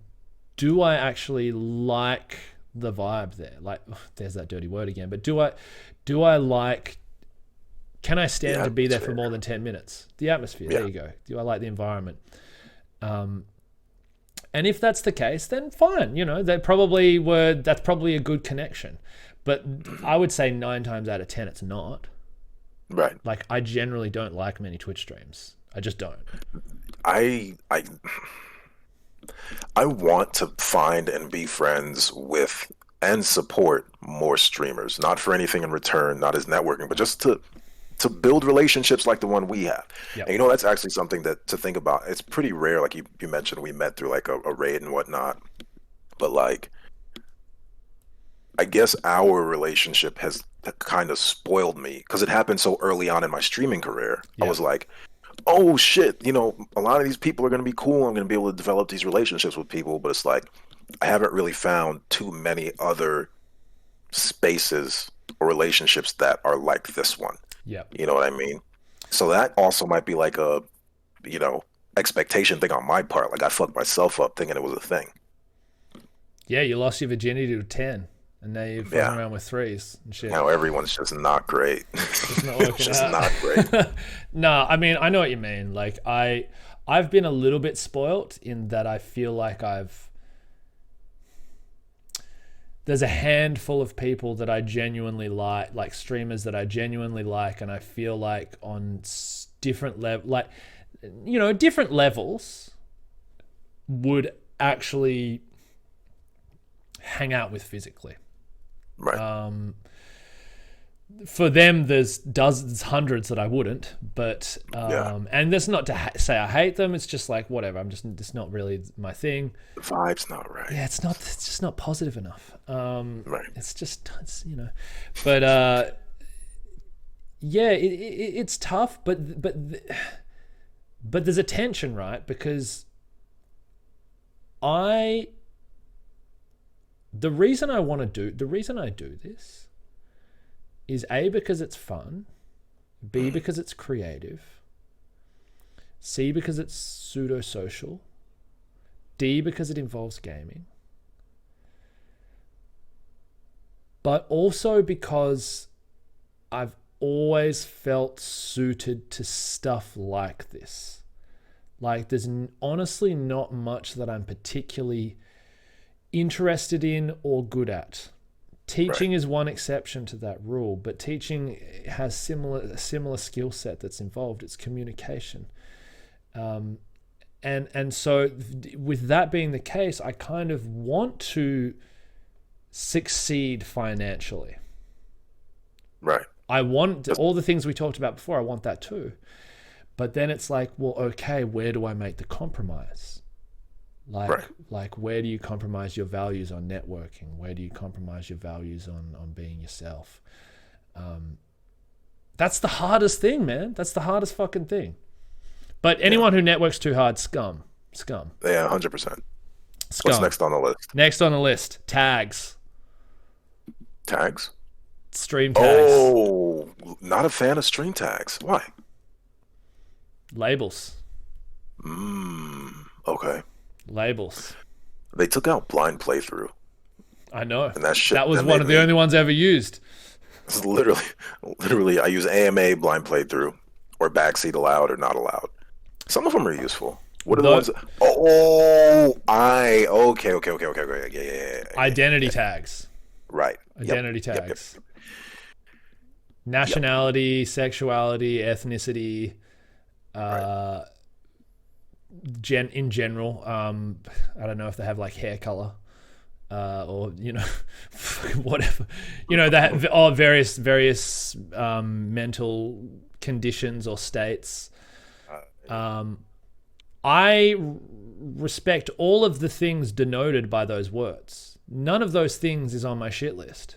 A: do I actually like the vibe there? Like, there's that dirty word again, but do I like, can I stand to be there for more than 10 minutes? The atmosphere, there you go. Do I like the environment? And if that's the case, then fine. That's probably a good connection. But I would say 9 times out of 10, it's not.
B: Right.
A: Like I generally don't like many Twitch streams. I just don't.
B: I want to find and be friends with and support more streamers. Not for anything in return, not as networking, but just to to build relationships like the one we have.
A: Yep.
B: And that's actually something that to think about. It's pretty rare. Like you mentioned, we met through like a raid and whatnot. But like, I guess our relationship has kind of spoiled me because it happened so early on in my streaming career.
A: Yeah.
B: I was like, oh shit, a lot of these people are going to be cool. I'm going to be able to develop these relationships with people. But it's like, I haven't really found too many other spaces or relationships that are like this one.
A: Yeah.
B: You know what I mean? So that also might be like a, expectation thing on my part. Like I fucked myself up thinking it was a thing.
A: Yeah, you lost your virginity to 10, and now you're fucking around with 3s and shit.
B: Now everyone's just not great.
A: It's not working
B: just
A: out.
B: not great.
A: No, I mean, I know what you mean. Like I've been a little bit spoilt in that I feel like there's a handful of people that I genuinely like streamers that I genuinely like, and I feel like on different different levels would actually hang out with physically.
B: Right.
A: For them, there's dozens, hundreds that I wouldn't, but and that's not to say I hate them. It's just like whatever. It's not really my thing.
B: The vibe's not right.
A: Yeah, it's just not positive enough.
B: Right.
A: It's but yeah, it's tough, but there's a tension, right? Because the reason I do this is A, because it's fun, B, because it's creative, C, because it's pseudo-social, D, because it involves gaming, but also because I've always felt suited to stuff like this. Like there's honestly not much that I'm particularly interested in or good at. Teaching is one exception to that rule, but teaching has a similar skill set that's involved. It's communication. And so with that being the case, I kind of want to succeed financially.
B: Right.
A: I want all the things we talked about before. I want that too. But then it's like, well, okay, where do I make the compromise? Like where do you compromise your values on networking? Where do you compromise your values on being yourself? That's the hardest thing, man. That's the hardest fucking thing. But anyone who networks too hard, scum.
B: Yeah, 100%.
A: Scum.
B: What's next on the list?
A: Next on the list, tags.
B: Tags?
A: Stream tags.
B: Oh, not a fan of stream tags. Why?
A: Labels.
B: Okay.
A: Labels.
B: They took out blind playthrough.
A: I know.
B: And that
A: was one of the only ones ever used.
B: It's literally, I use AMA blind playthrough or backseat allowed or not allowed. Some of them are useful. What are the ones? Okay. Yeah.
A: Identity tags.
B: Right.
A: Identity tags. Yep. Nationality, sexuality, ethnicity, in general. I don't know if they have like hair color, or whatever. They have various mental conditions or states. I respect all of the things denoted by those words. None of those things is on my shit list.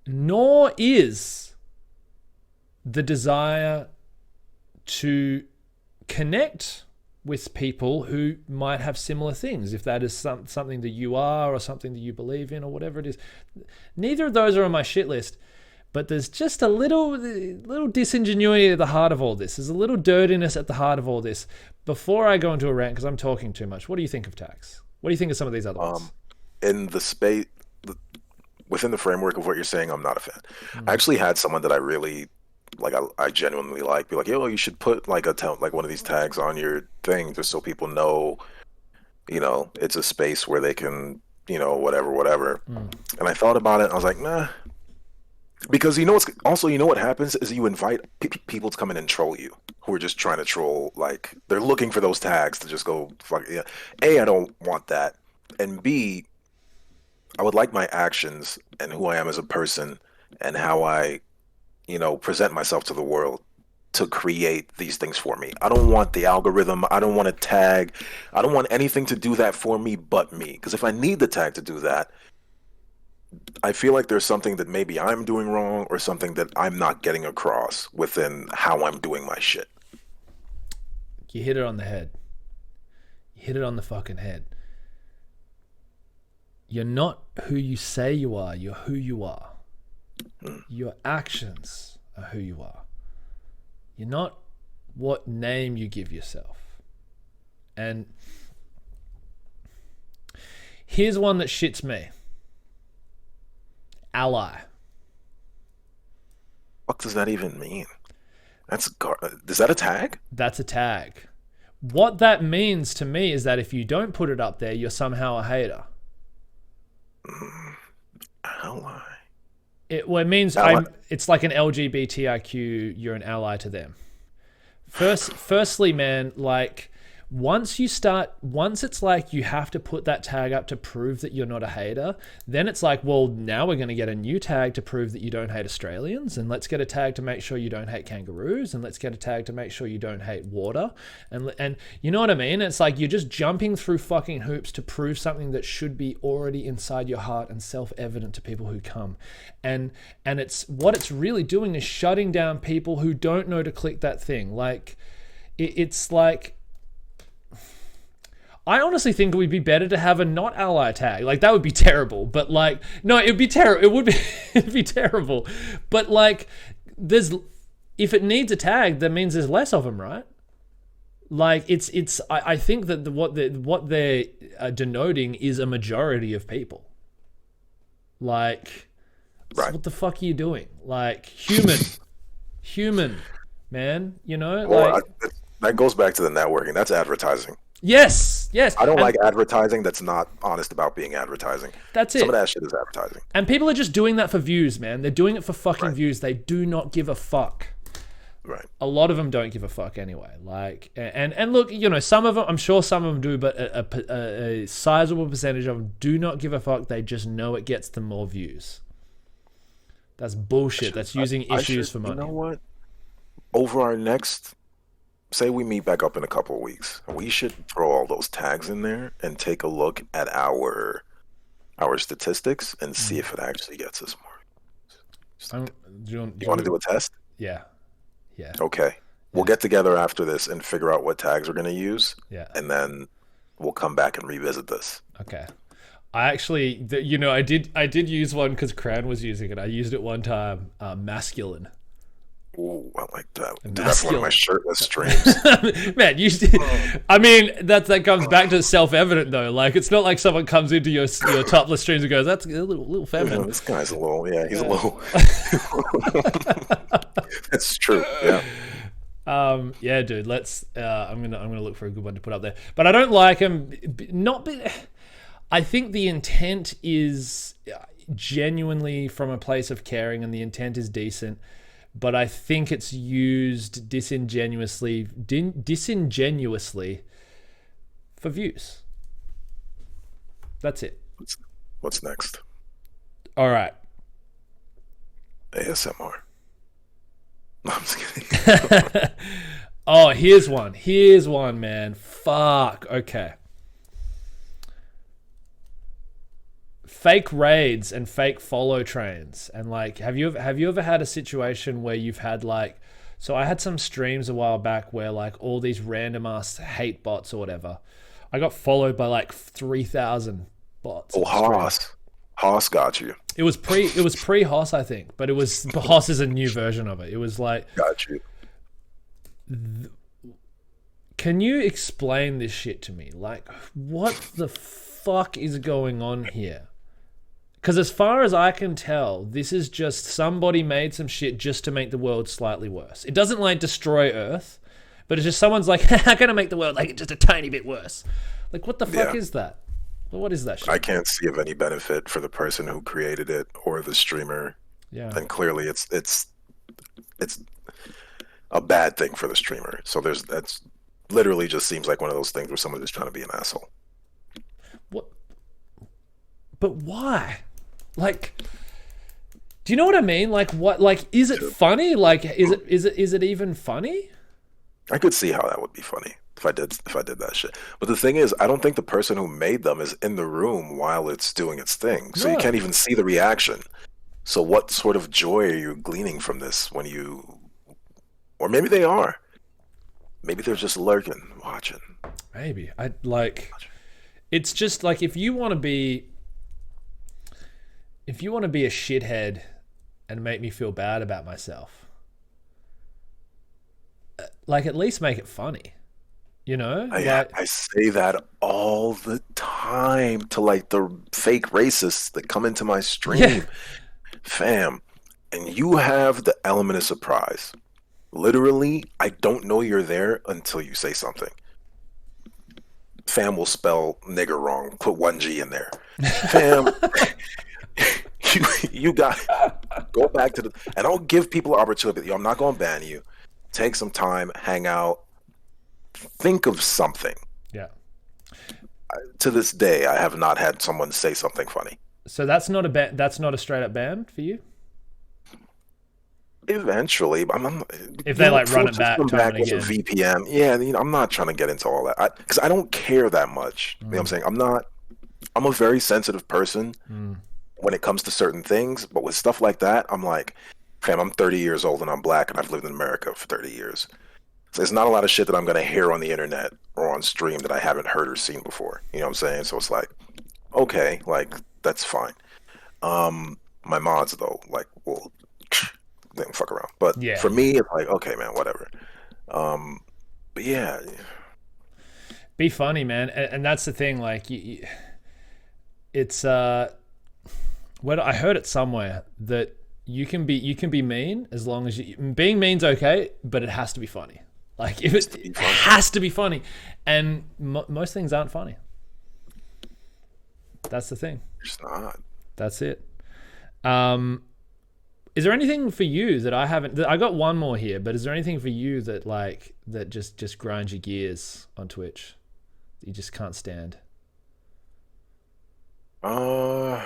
A: Nor is the desire to connect with people who might have similar things, if that is something that you are or something that you believe in or whatever it is. Neither of those are on my shit list, but there's just a little disingenuity at the heart of all this. There's a little dirtiness at the heart of all this. Before I go into a rant, because I'm talking too much, what do you think of tax? What do you think of some of these other ones?
B: In the space, within the framework of what you're saying, I'm not a fan. I actually had someone that I really I genuinely like be like, yo, you should put like one of these tags on your thing just so people know, it's a space where they can, whatever. And I thought about it and I was like, nah, because what happens is you invite people to come in and troll you who are just trying to troll, like they're looking for those tags to just go fuck yeah. A, I don't want that, and B, I would like my actions and who I am as a person and how I present myself to the world to create these things for me. I don't want the algorithm. I don't want a tag. I don't want anything to do that for me but me. Because if I need the tag to do that, I feel like there's something that maybe I'm doing wrong or something that I'm not getting across within how I'm doing my shit.
A: You hit it on the head. You hit it on the fucking head. You're not who you say you are. You're who you are. Your actions are who you are. You're not what name you give yourself. And here's one that shits me. Ally.
B: What does that even mean? Is that a tag?
A: That's a tag. What that means to me is that if you don't put it up there, you're somehow a hater.
B: Ally.
A: It means it's like an LGBTIQ, you're an ally to them. Firstly, man, like once it's like you have to put that tag up to prove that you're not a hater, then it's like, well, now we're going to get a new tag to prove that you don't hate Australians, and let's get a tag to make sure you don't hate kangaroos, and let's get a tag to make sure you don't hate water, and you know what I mean? It's like you're just jumping through fucking hoops to prove something that should be already inside your heart and self-evident to people who come, and it's what it's really doing is shutting down people who don't know to click that thing. Like it's like, I honestly think it would be better to have a not ally tag. Like that would be terrible, but like, no, it'd be terrible. It would be, it'd be terrible. But like, if it needs a tag, that means there's less of them, right? Like I think that what they're denoting is a majority of people. Like,
B: right.
A: What the fuck are you doing? Like human, man,
B: Well, that goes back to the networking. That's advertising.
A: Yes.
B: I don't like advertising that's not honest about being advertising.
A: That's it.
B: Some of that shit is advertising.
A: And people are just doing that for views, man. They're doing it for fucking views. They do not give a fuck.
B: Right.
A: A lot of them don't give a fuck anyway. Like, and look, some of them, I'm sure some of them do, but a sizable percentage of them do not give a fuck. They just know it gets them more views. That's bullshit. That's using issues for money.
B: You know what? Over our next... Say we meet back up in a couple of weeks. We should throw all those tags in there and take a look at our statistics and see if it actually gets us more. You want to do a test?
A: Yeah.
B: Okay. We'll get together after this and figure out what tags we're going to use.
A: Yeah.
B: And then we'll come back and revisit this.
A: Okay. I actually, I did use one because Cran was using it. I used it one time, masculine.
B: Ooh, I like that. Dude, that's one of my shirtless streams.
A: Man, I mean, that comes back to self-evident though. Like, it's not like someone comes into your topless streams and goes, "That's a little feminine."
B: This guy's a little, he's a little. That's true. Yeah.
A: Yeah, dude. Let's. I'm gonna look for a good one to put up there. But I don't like him. I think the intent is genuinely from a place of caring, and the intent is decent. But I think it's used disingenuously for views. That's it.
B: What's next?
A: All right.
B: ASMR. No, I'm just kidding.
A: Oh, here's one, man. Fuck. Okay. Fake raids and fake follow trains, and like, have you ever had a situation where you've had like, so I had some streams a while back where like all these random ass hate bots or whatever, I got followed by like 3,000 bots.
B: Oh, Haas got you.
A: It was pre Haas, I think, but Haas is a new version of it. It was like,
B: got you.
A: Can you explain this shit to me? Like, what the fuck is going on here? Because as far as I can tell, this is just somebody made some shit just to make the world slightly worse. It doesn't like destroy Earth, but it's just someone's like, I'm going to make the world like just a tiny bit worse. Like, what the fuck is that? What is that shit?
B: I can't see of any benefit for the person who created it or the streamer.
A: Yeah.
B: And clearly it's a bad thing for the streamer. So that's literally just seems like one of those things where someone's just trying to be an asshole.
A: What? But why? Like, Do you know what I mean? Like, what? Like, is it funny? Like, is it even funny?
B: I could see how that would be funny if I did that shit. But the thing is, I don't think the person who made them is in the room while it's doing its thing, so you
A: No.
B: can't even see the reaction. So what sort of joy are you gleaning from this when you, or maybe they are, maybe they're just lurking, watching.
A: Maybe I like. It's just like if you want to be a shithead and make me feel bad about myself, like at least make it funny, you know?
B: I say that all the time to like the fake racists that come into my stream,
A: Yeah.
B: fam, and you have the element of surprise. Literally, I don't know you're there until you say something. Fam will spell nigger wrong. Put one G in there. Fam, you got go back to the, and I'll give people an opportunity. I'm not going to ban you. Take some time, hang out, think of something.
A: Yeah.
B: To this day, I have not had someone say something funny.
A: So that's not a straight up ban for you.
B: Eventually,
A: If they like run it back
B: come
A: time
B: back
A: and
B: with a
A: again.
B: VPN, yeah, I'm not trying to get into all that because I don't care that much. You know what I'm saying? I'm a very sensitive person when it comes to certain things, but with stuff like that, I'm like, fam, I'm 30 years old and I'm black and I've lived in America for 30 years. So there's not a lot of shit that I'm gonna hear on the internet or on stream that I haven't heard or seen before. You know what I'm saying? So it's like, okay, like that's fine. My mods though, like, well, they don't fuck around. But
A: Yeah.
B: for me, it's like, okay, man, whatever. But yeah,
A: Be funny, man, and that's the thing. Like, it's what I heard it somewhere that you can be mean as long as being mean's okay, but it has to be funny. Like, if it has to be funny, and most things aren't funny. That's the thing.
B: it's not.
A: That's it. Is there anything for you that I haven't? I got one more here, but is there anything for you that just grinds your gears on Twitch that you just can't stand?
B: No,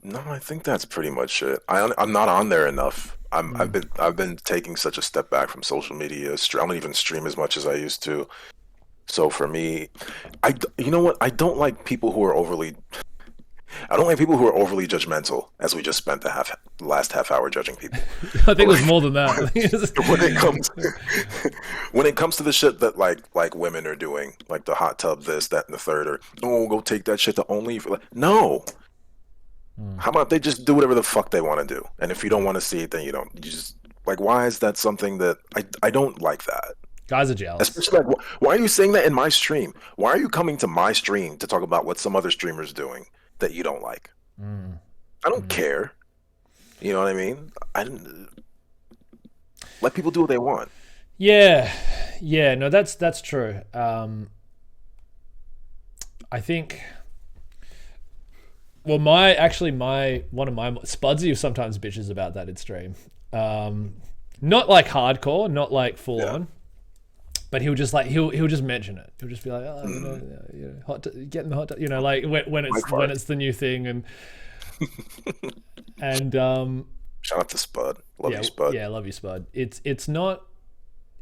B: I think that's pretty much it. I'm not on there enough. I've been taking such a step back from social media. I don't even stream as much as I used to. So for me, you know what? I don't like people who are overly judgmental, as we just spent the last half hour judging people.
A: I think it was more than that.
B: When it comes to the shit that like women are doing, like the hot tub, this, that, and the third, or go take that shit to only. No. How about they just do whatever the fuck they want to do, and if you don't want to see it, then you don't. You just like, why is that something that I don't like that?
A: Guys are jealous.
B: Especially like, why are you saying that in my stream? Why are you coming to my stream to talk about what some other streamer's doing that you don't like? I don't care. You know what I mean? Let people do what they want.
A: Yeah. No, that's true. I think. Well, one of my Spudsy sometimes bitches about that in stream. Not like hardcore, not like full on, but he'll just mention it. He'll just be like, getting the hot, like when it's the new thing, and
B: shout out to Spud. Love you, Spud.
A: Yeah, love you, Spud. It's not.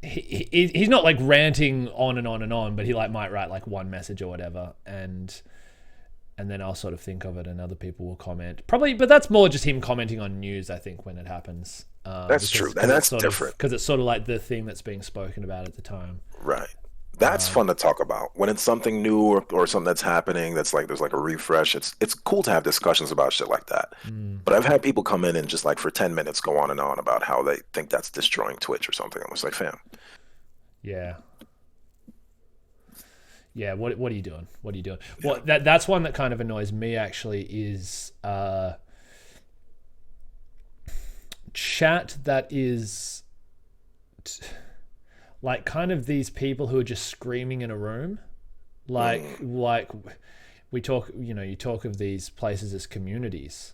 A: He's not like ranting on and on and on, but he like might write like one message or whatever, and then I'll sort of think of it, and other people will comment. Probably, but that's more just him commenting on news, I think, when it happens.
B: That's true, and that's different.
A: Because it's sort of like the thing that's being spoken about at the time.
B: Right. That's fun to talk about. When it's something new or something that's happening, that's like there's like a refresh, it's cool to have discussions about shit like that. But I've had people come in and just like for 10 minutes go on and on about how they think that's destroying Twitch or something. I'm just like, fam.
A: Yeah. Yeah, what are you doing? What are you doing? Well, that's one that kind of annoys me actually is chat that is like kind of these people who are just screaming in a room. Like we talk, you talk of these places as communities,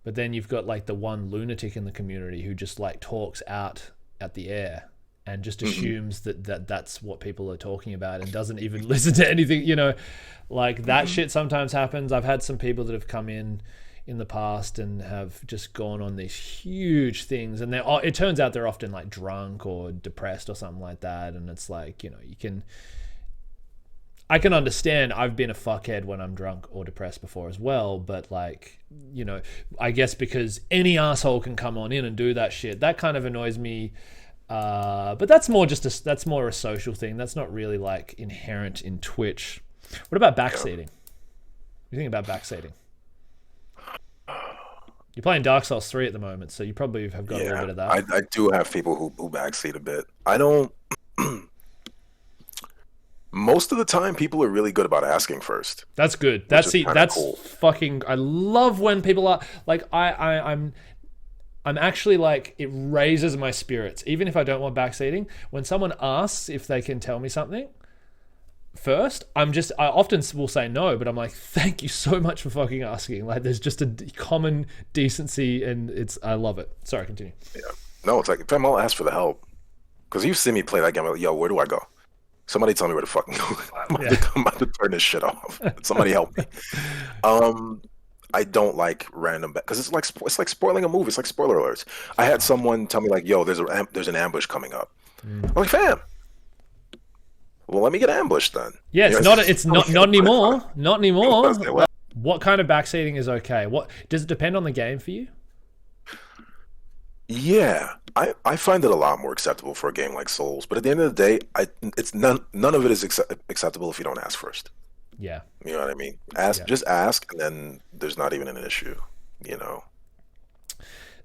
A: but then you've got like the one lunatic in the community who just like talks out at the air and just assumes that's what people are talking about and doesn't even listen to anything, like that shit sometimes happens. I've had some people that have come in in the past and have just gone on these huge things, and it turns out they're often like drunk or depressed or something like that, and it's like, I can understand. I've been a fuckhead when I'm drunk or depressed before as well, but like, I guess because any asshole can come on in and do that shit, that kind of annoys me. But that's more that's more a social thing. That's not really like inherent in Twitch. What about backseating? What do you think about backseating? You're playing Dark Souls 3 at the moment, so you probably have got a little bit of that.
B: I do have people who backseat a bit. I don't. Most of the time, people are really good about asking first.
A: That's good. That's cool. Fucking. I love when people are like, I'm actually like, it raises my spirits, even if I don't want backseating. When someone asks if they can tell me something first, I often will say no, but I'm like, thank you so much for fucking asking. Like, there's just a common decency, and I love it. Sorry, continue.
B: Yeah. No, it's like, fam, I'll ask for the help. Because you see me play that game, I'm like, yo, where do I go? Somebody tell me where to fucking go. I'm about to turn this shit off. Somebody help me. I don't like random because it's like spoiling a movie. It's like spoiler alerts. I had someone tell me like, "Yo, there's an ambush coming up." I'm like, "Fam, well, let me get ambushed then."
A: Yeah, it's not anymore. Not anymore. What kind of backseating is okay? What does it depend on the game for you?
B: Yeah, I find it a lot more acceptable for a game like Souls, but at the end of the day, it's none of it is acceptable if you don't ask first.
A: Yeah,
B: you know what I mean. Just ask, and then there's not even an issue.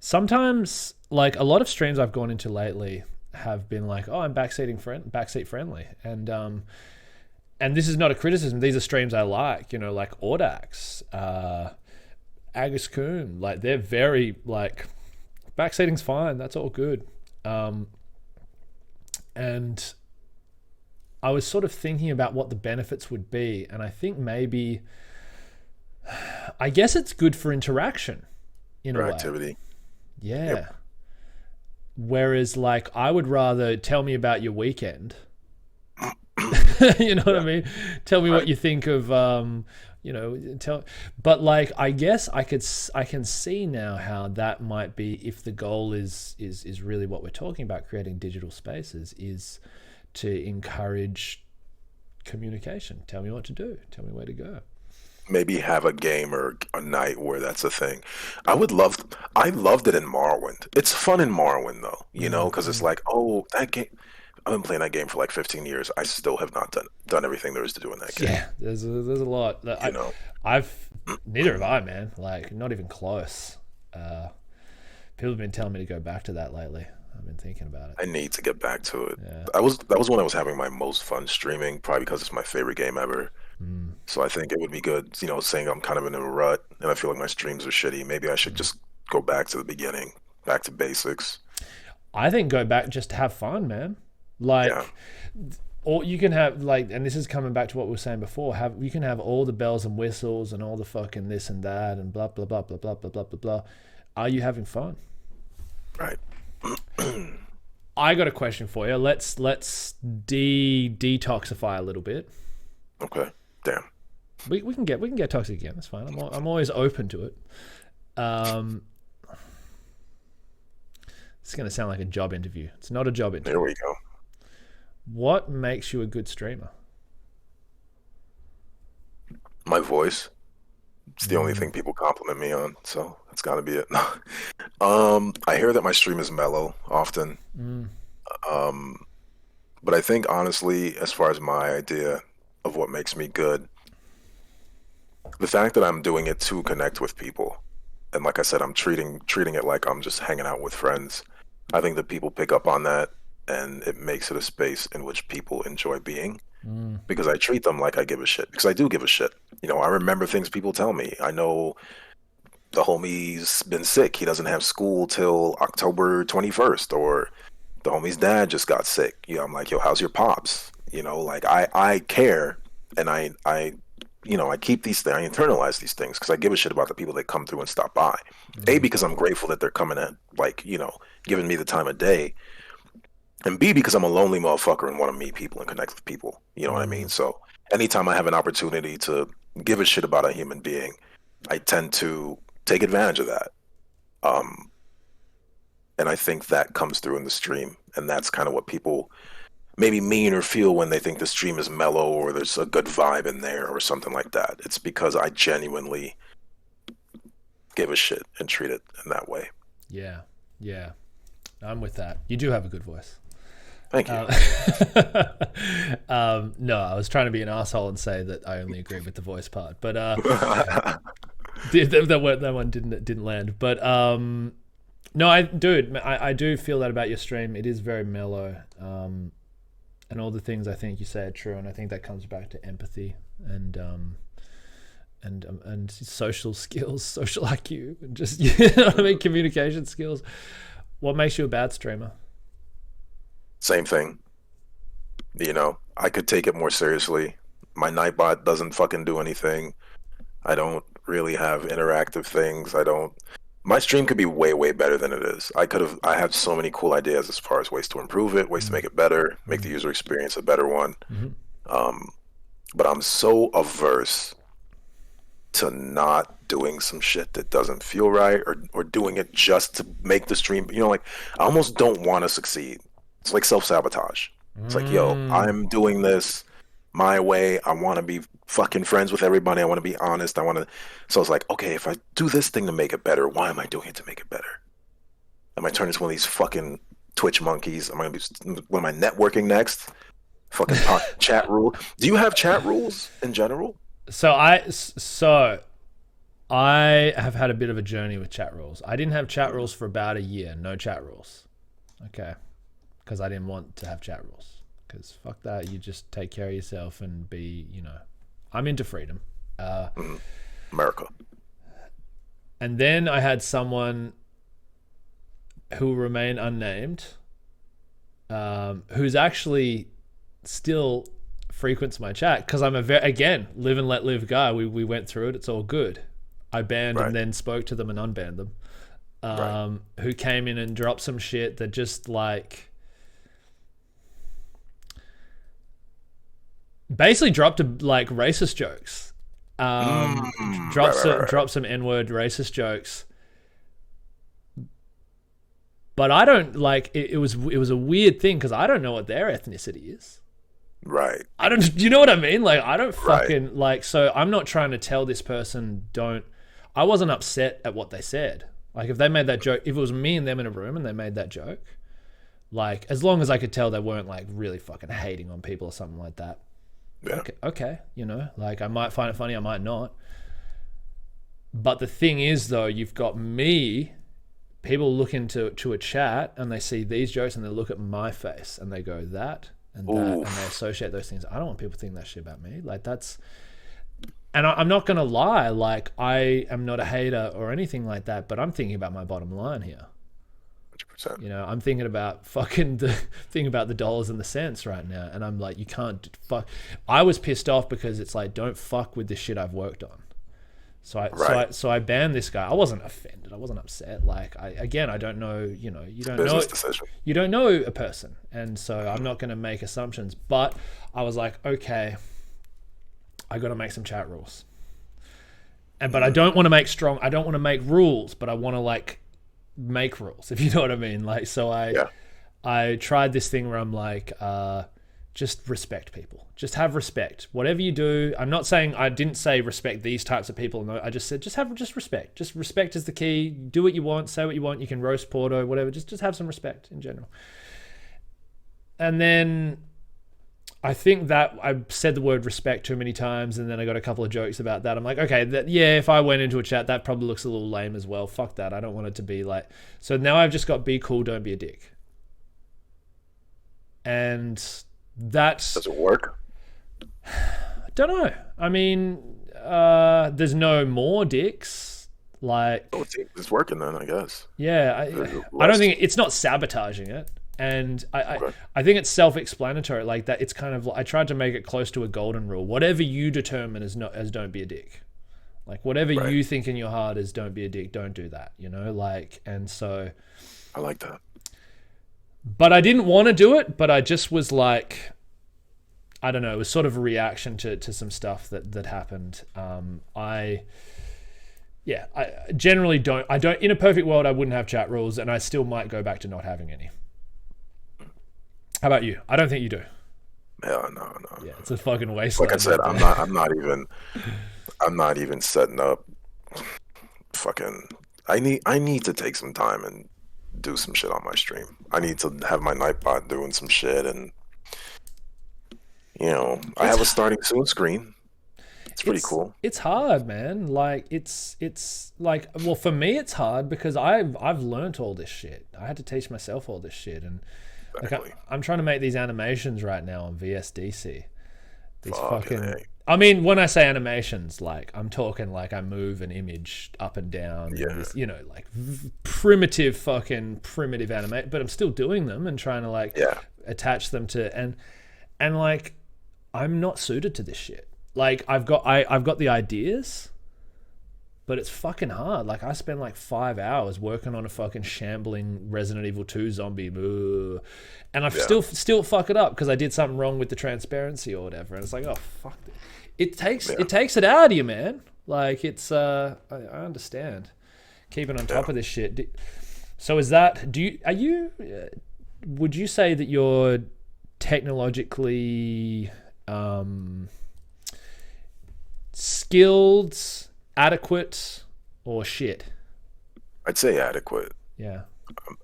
A: Sometimes, like a lot of streams I've gone into lately have been like, "Oh, I'm backseat friendly," and this is not a criticism. These are streams I like. Like Audax, Agus Kun. Like they're very like. Backseating's fine. That's all good. And I was sort of thinking about what the benefits would be. And I think I guess it's good for interaction in a way.
B: Activity.
A: Yeah.
B: Yep.
A: Whereas like, I would rather tell me about your weekend. You know what I mean? Tell me what you think of, but like, I guess I can see now how that might be, if the goal is really what we're talking about, creating digital spaces, is to encourage communication. Tell me what to do. Tell me where to go.
B: Maybe have a game or a night where that's a thing. I loved it in Morrowind. It's fun in Morrowind though, because it's like, oh, that game. I've been playing that game for like 15 years. I still have not done everything there is to do in that game.
A: Yeah, there's a lot. Neither have I, man. Like, not even close. People have been telling me to go back to that lately. I've been thinking about it.
B: I need to get back to it.
A: Yeah.
B: That was when I was having my most fun streaming, probably because it's my favorite game ever. So I think it would be good, saying I'm kind of in a rut and I feel like my streams are shitty. Maybe I should just go back to the beginning, back to basics.
A: I think go back just to have fun, man. Like, or you can have like, and this is coming back to what we were saying before. You can have all the bells and whistles and all the fucking this and that and blah blah blah blah blah blah blah blah blah. Are you having fun?
B: Right.
A: I got a question for you. Let's detoxify a little bit.
B: Okay. Damn.
A: We can get toxic again. That's fine. I'm always open to it. It's going to sound like a job interview. It's not a job interview.
B: There we go.
A: What makes you a good streamer?
B: My voice. It's the only thing people compliment me on, so that's got to be it. I hear that my stream is mellow often. But I think honestly, as far as my idea of what makes me good, the fact that I'm doing it to connect with people, and like I said, I'm treating it like I'm just hanging out with friends. I think that people pick up on that, and it makes it a space in which people enjoy being, because I treat them like I give a shit, because I do give a shit. I remember things people tell me. I know the homie's been sick. He doesn't have school till October 21st, or the homie's dad just got sick. I'm like, yo, how's your pops? Like I care, and I keep these things, I internalize these things because I give a shit about the people that come through and stop by. A, because I'm grateful that they're coming in, giving me the time of day. And B, because I'm a lonely motherfucker and want to meet people and connect with people. You know what I mean? So anytime I have an opportunity to give a shit about a human being, I tend to take advantage of that. Um, and I think that comes through in the stream, and that's kind of what people maybe mean or feel when they think the stream is mellow or there's a good vibe in there or something like that. It's because I genuinely give a shit and treat it in that way.
A: Yeah, I'm with that. You do have a good voice.
B: Thank you.
A: No, I was trying to be an asshole and say that I only agree with the voice part, but that one didn't land. But no, I do feel that about your stream. It is very mellow, and all the things I think you say are true, and I think that comes back to empathy and social skills, social IQ, and just communication skills. What makes you a bad streamer?
B: Same thing. I could take it more seriously. My Nightbot doesn't fucking do anything. I don't really have interactive things. My stream could be way, way better than it is. I have so many cool ideas as far as ways to improve it, ways to make it better, make the user experience a better one. But I'm so averse to not doing some shit that doesn't feel right, or doing it just to make the stream, I almost don't want to succeed. It's like self-sabotage. It's like, yo, I'm doing this my way. I want to be fucking friends with everybody. I want to be honest. So it's like, okay, if I do this thing to make it better, why am I doing it to make it better? Am I turning into one of these fucking Twitch monkeys? Am I going to be, what am I networking next? Fucking chat rule. Do you have chat rules in general?
A: So I have had a bit of a journey with chat rules. I didn't have chat rules for about a year. No chat rules. Okay. Because I didn't want to have chat rules. Because fuck that. You just take care of yourself and be, I'm into freedom.
B: America.
A: And then I had someone who will remain unnamed, who's actually still frequents my chat, because I'm again, live and let live guy. We went through it. It's all good. I banned and then spoke to them and unbanned them. Who came in and dropped some shit that just basically dropped racist jokes. Dropped some N-word racist jokes. But I don't it was a weird thing because I don't know what their ethnicity is.
B: Right.
A: You know what I mean? I don't fucking so I'm not trying to tell this person I wasn't upset at what they said. If they made that joke, if it was me and them in a room and they made that joke, as long as I could tell they weren't really fucking hating on people or something like that.
B: Yeah.
A: Okay, I might find it funny, I might not. But the thing is, though, you've got people look into a chat and they see these jokes and they look at my face and they go that and that, and they associate those things. I don't want people to think that shit about me. And I'm not gonna lie, I am not a hater or anything like that, but I'm thinking about my bottom line here.
B: 100%.
A: I'm thinking about the dollars and the cents right now, and I'm like, you can't fuck. I was pissed off because it's don't fuck with the shit I've worked on. So I banned this guy. I wasn't offended. I wasn't upset. I don't know. You don't know.
B: Decision.
A: You don't know a person, and so I'm not going to make assumptions. But I was like, okay, I got to make some chat rules. But I don't want to make I don't want to make rules, but I want to make rules, if you know what I mean. I tried this thing where I'm just respect people. Just have respect. Whatever you do, I'm not saying, I didn't say respect these types of people. No, I just said just respect. Just respect is the key. Do what you want, say what you want. You can roast Porto, whatever. Just have some respect in general. And then I think that I said the word respect too many times, and then I got a couple of jokes about that. I'm like, okay, if I went into a chat, that probably looks a little lame as well. Fuck that. I don't want it to be so now I've just got be cool, don't be a dick. And
B: does it work?
A: I don't know. I mean, there's no more dicks.
B: It's working then, I guess.
A: Yeah, I don't think it's not sabotaging it. And I think it's self-explanatory that. It's kind of I tried to make it close to a golden rule. Whatever you determine as don't be a dick. Whatever you think in your heart is don't be a dick, don't do that, and so
B: I like that.
A: But I didn't want to do it, but I just was I don't know, it was sort of a reaction to some stuff that happened. yeah, I generally don't. I don't. In a perfect world, I wouldn't have chat rules, and I still might go back to not having any. How about you? I don't think you do.
B: Yeah, no.
A: Yeah, it's a fucking wasteland.
B: Like I said, I'm not even setting up. Fucking, I need to take some time and do some shit on my stream. I need to have my Nightbot doing some shit, and I have a starting soon screen. It's pretty cool.
A: It's hard, man. Like it's like, well, for me it's hard because I've learnt all this shit. I had to teach myself all this shit, and
B: Exactly.
A: like I'm trying to make these animations right now on VSDC. These
B: Fucking
A: fucking. I mean, when I say animations, like I'm talking like I move an image up and down.
B: Yeah.
A: This, like primitive animate, but I'm still doing them and trying to like attach them to and like I'm not suited to this shit. Like I've got the ideas, but it's fucking hard. Like I spend like 5 hours working on a fucking shambling Resident Evil 2 zombie, and I still fuck it up because I did something wrong with the transparency or whatever. And it's like, oh fuck, it takes it out of you, man. Like it's I understand keeping on top of this shit. So is that? Would you say that you're technologically skilled, adequate, or shit?
B: I'd say adequate.
A: Yeah.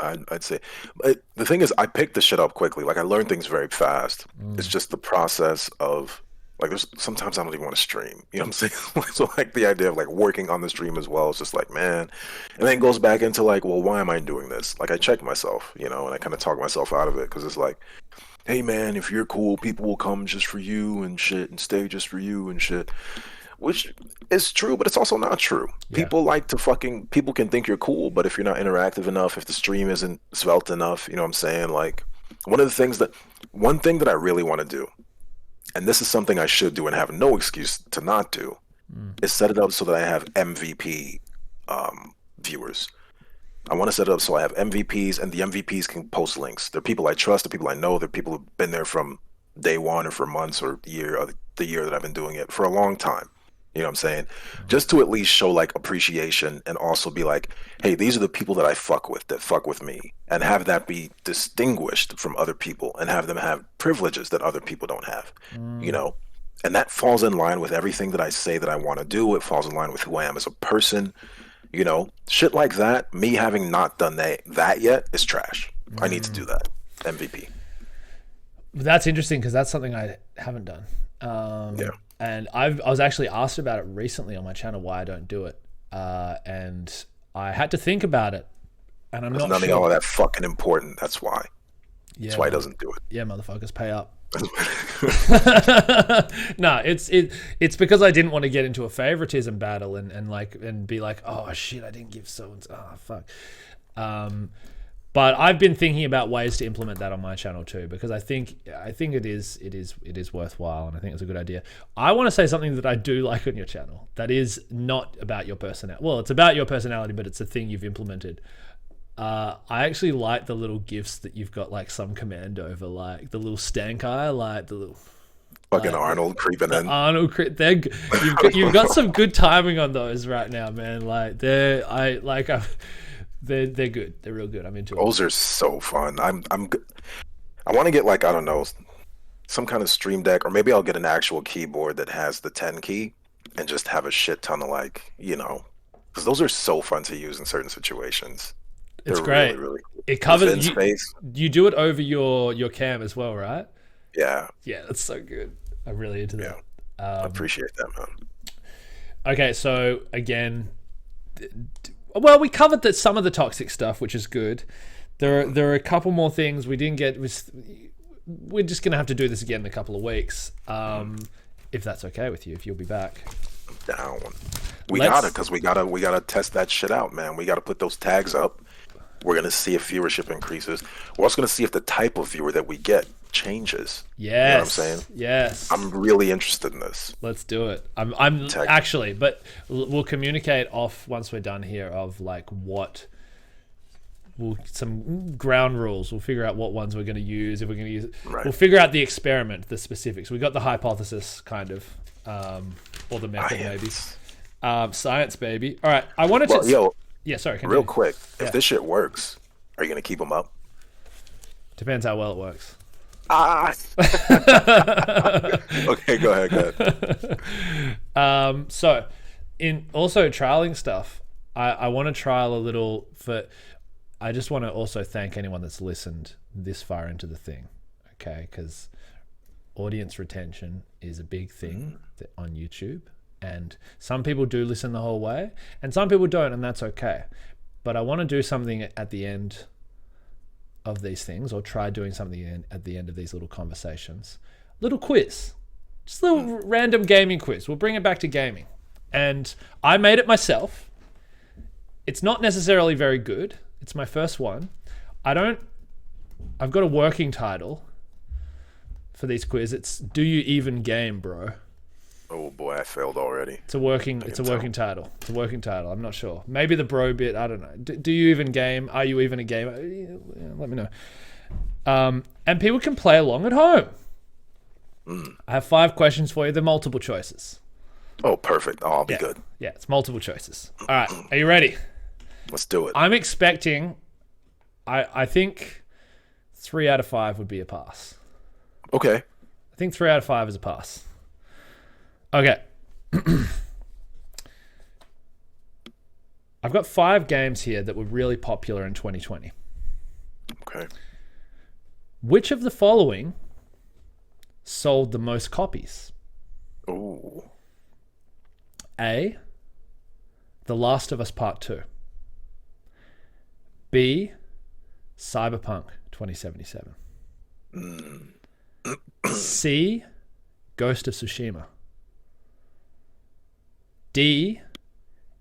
B: I'd say, but the thing is, I picked the shit up quickly. Like I learned things very fast. It's just the process of like. There's sometimes I don't even want to stream. You know what I'm saying? So like the idea of like working on the stream as well is just like, man. And then it goes back into like, well, why am I doing this? Like I check myself, and I kind of talk myself out of it because it's like, hey man, if you're cool, people will come just for you and shit and stay just for you and shit. Which is true, but it's also not true.
A: Yeah.
B: People can think you're cool, but if you're not interactive enough, if the stream isn't svelte enough, you know what I'm saying? Like one thing that I really want to do, and this is something I should do and have no excuse to not do, is set it up so that I have MVP viewers. I want to set it up so I have MVPs, and the MVPs can post links. They're people I trust, they're people I know, they're people who've been there from day one or for months or the year that I've been doing it for a long time. You know what I'm saying? Just to at least show like appreciation and also be like, hey, these are the people that I fuck with, that fuck with me, and have that be distinguished from other people and have them have privileges that other people don't have, and that falls in line with everything that I say that I want to do. It falls in line with who I am as a person, shit like that. Me having not done that yet is trash. I need to do that. MVP.
A: That's interesting because that's something I haven't done. And I was actually asked about it recently on my channel why I don't do it, and I had to think about it, and I'm not
B: nothing
A: sure.
B: all of that fucking important. That's why. That's why he doesn't do it.
A: Yeah, motherfuckers, pay up. No, it's because I didn't want to get into a favoritism battle and be like, oh shit, I didn't give so and fuck. But I've been thinking about ways to implement that on my channel too, because I think it is worthwhile, and I think it's a good idea. I want to say something that I do like on your channel that is not about your personality. Well, it's about your personality, but it's a thing you've implemented. I actually like the little gifts that you've got, like some command over, like the little stank eye, like the little
B: fucking Arnold creeping in.
A: You've got some good timing on those right now, man. Like they're good. They're real good. I'm into
B: those. Are so fun. I want to get like, I don't know, some kind of stream deck, or maybe I'll get an actual keyboard that has the 10 key and just have a shit ton of like, because those are so fun to use in certain situations.
A: It's great. Really, really cool. It covers you do it over your cam as well, right?
B: Yeah.
A: Yeah, that's so good. I'm really into that.
B: I appreciate that, man.
A: Okay, so again, well, we covered some of the toxic stuff, which is good. There are a couple more things we didn't get. We're just gonna have to do this again in a couple of weeks, if that's okay with you. If you'll be back.
B: Down. We gotta test that shit out, man. We gotta put those tags up. We're gonna see if viewership increases. We're also gonna see if the type of viewer that we get changes.
A: Yes.
B: You know what I'm saying?
A: Yes.
B: I'm really interested in this.
A: Let's do it. I'm actually, but we'll communicate off once we're done here of like some ground rules. We'll figure out what ones we're going to use. If we're going to use, We'll figure out the experiment, the specifics. We got the hypothesis kind of, or the method maybe. Science, baby. All right, I wanted
B: Well,
A: to.
B: yo,
A: Yeah, sorry. Continue.
B: real quick,
A: Yeah.
B: if this shit works, are you gonna keep them up?
A: Depends how well it works.
B: Ah. Okay, go ahead.
A: So, in also trialing stuff, I want to trial a little for. I just want to also thank anyone that's listened this far into the thing, okay? Because audience retention is a big thing on YouTube, and some people do listen the whole way, and some people don't, and that's okay. But I want to do something at the end of these things, or try doing something at the end of these little conversations. Little quiz. Just a little random gaming quiz. We'll bring it back to gaming. And I made it myself. It's not necessarily very good. It's my first one. I've got a working title for these quiz. It's Do You Even Game, Bro?
B: Oh boy, I failed already.
A: It's a working title. It's a working title. I'm not sure. Maybe the bro bit, I don't know. Do you even game? Are you even a gamer? Yeah, let me know. And people can play along at home. I have 5 questions for you. They're multiple choices.
B: Oh, perfect. Oh, I'll be good.
A: Yeah, it's multiple choices. All right, are you ready?
B: Let's do it.
A: I'm expecting, I think 3 out of 5 would be a pass.
B: Okay.
A: I think 3 out of 5 is a pass. Okay. I've got 5 games here that were really popular in 2020.
B: Okay.
A: Which of the following sold the most copies?
B: Ooh.
A: A, The Last of Us Part 2. B, Cyberpunk 2077. C, Ghost of Tsushima. D,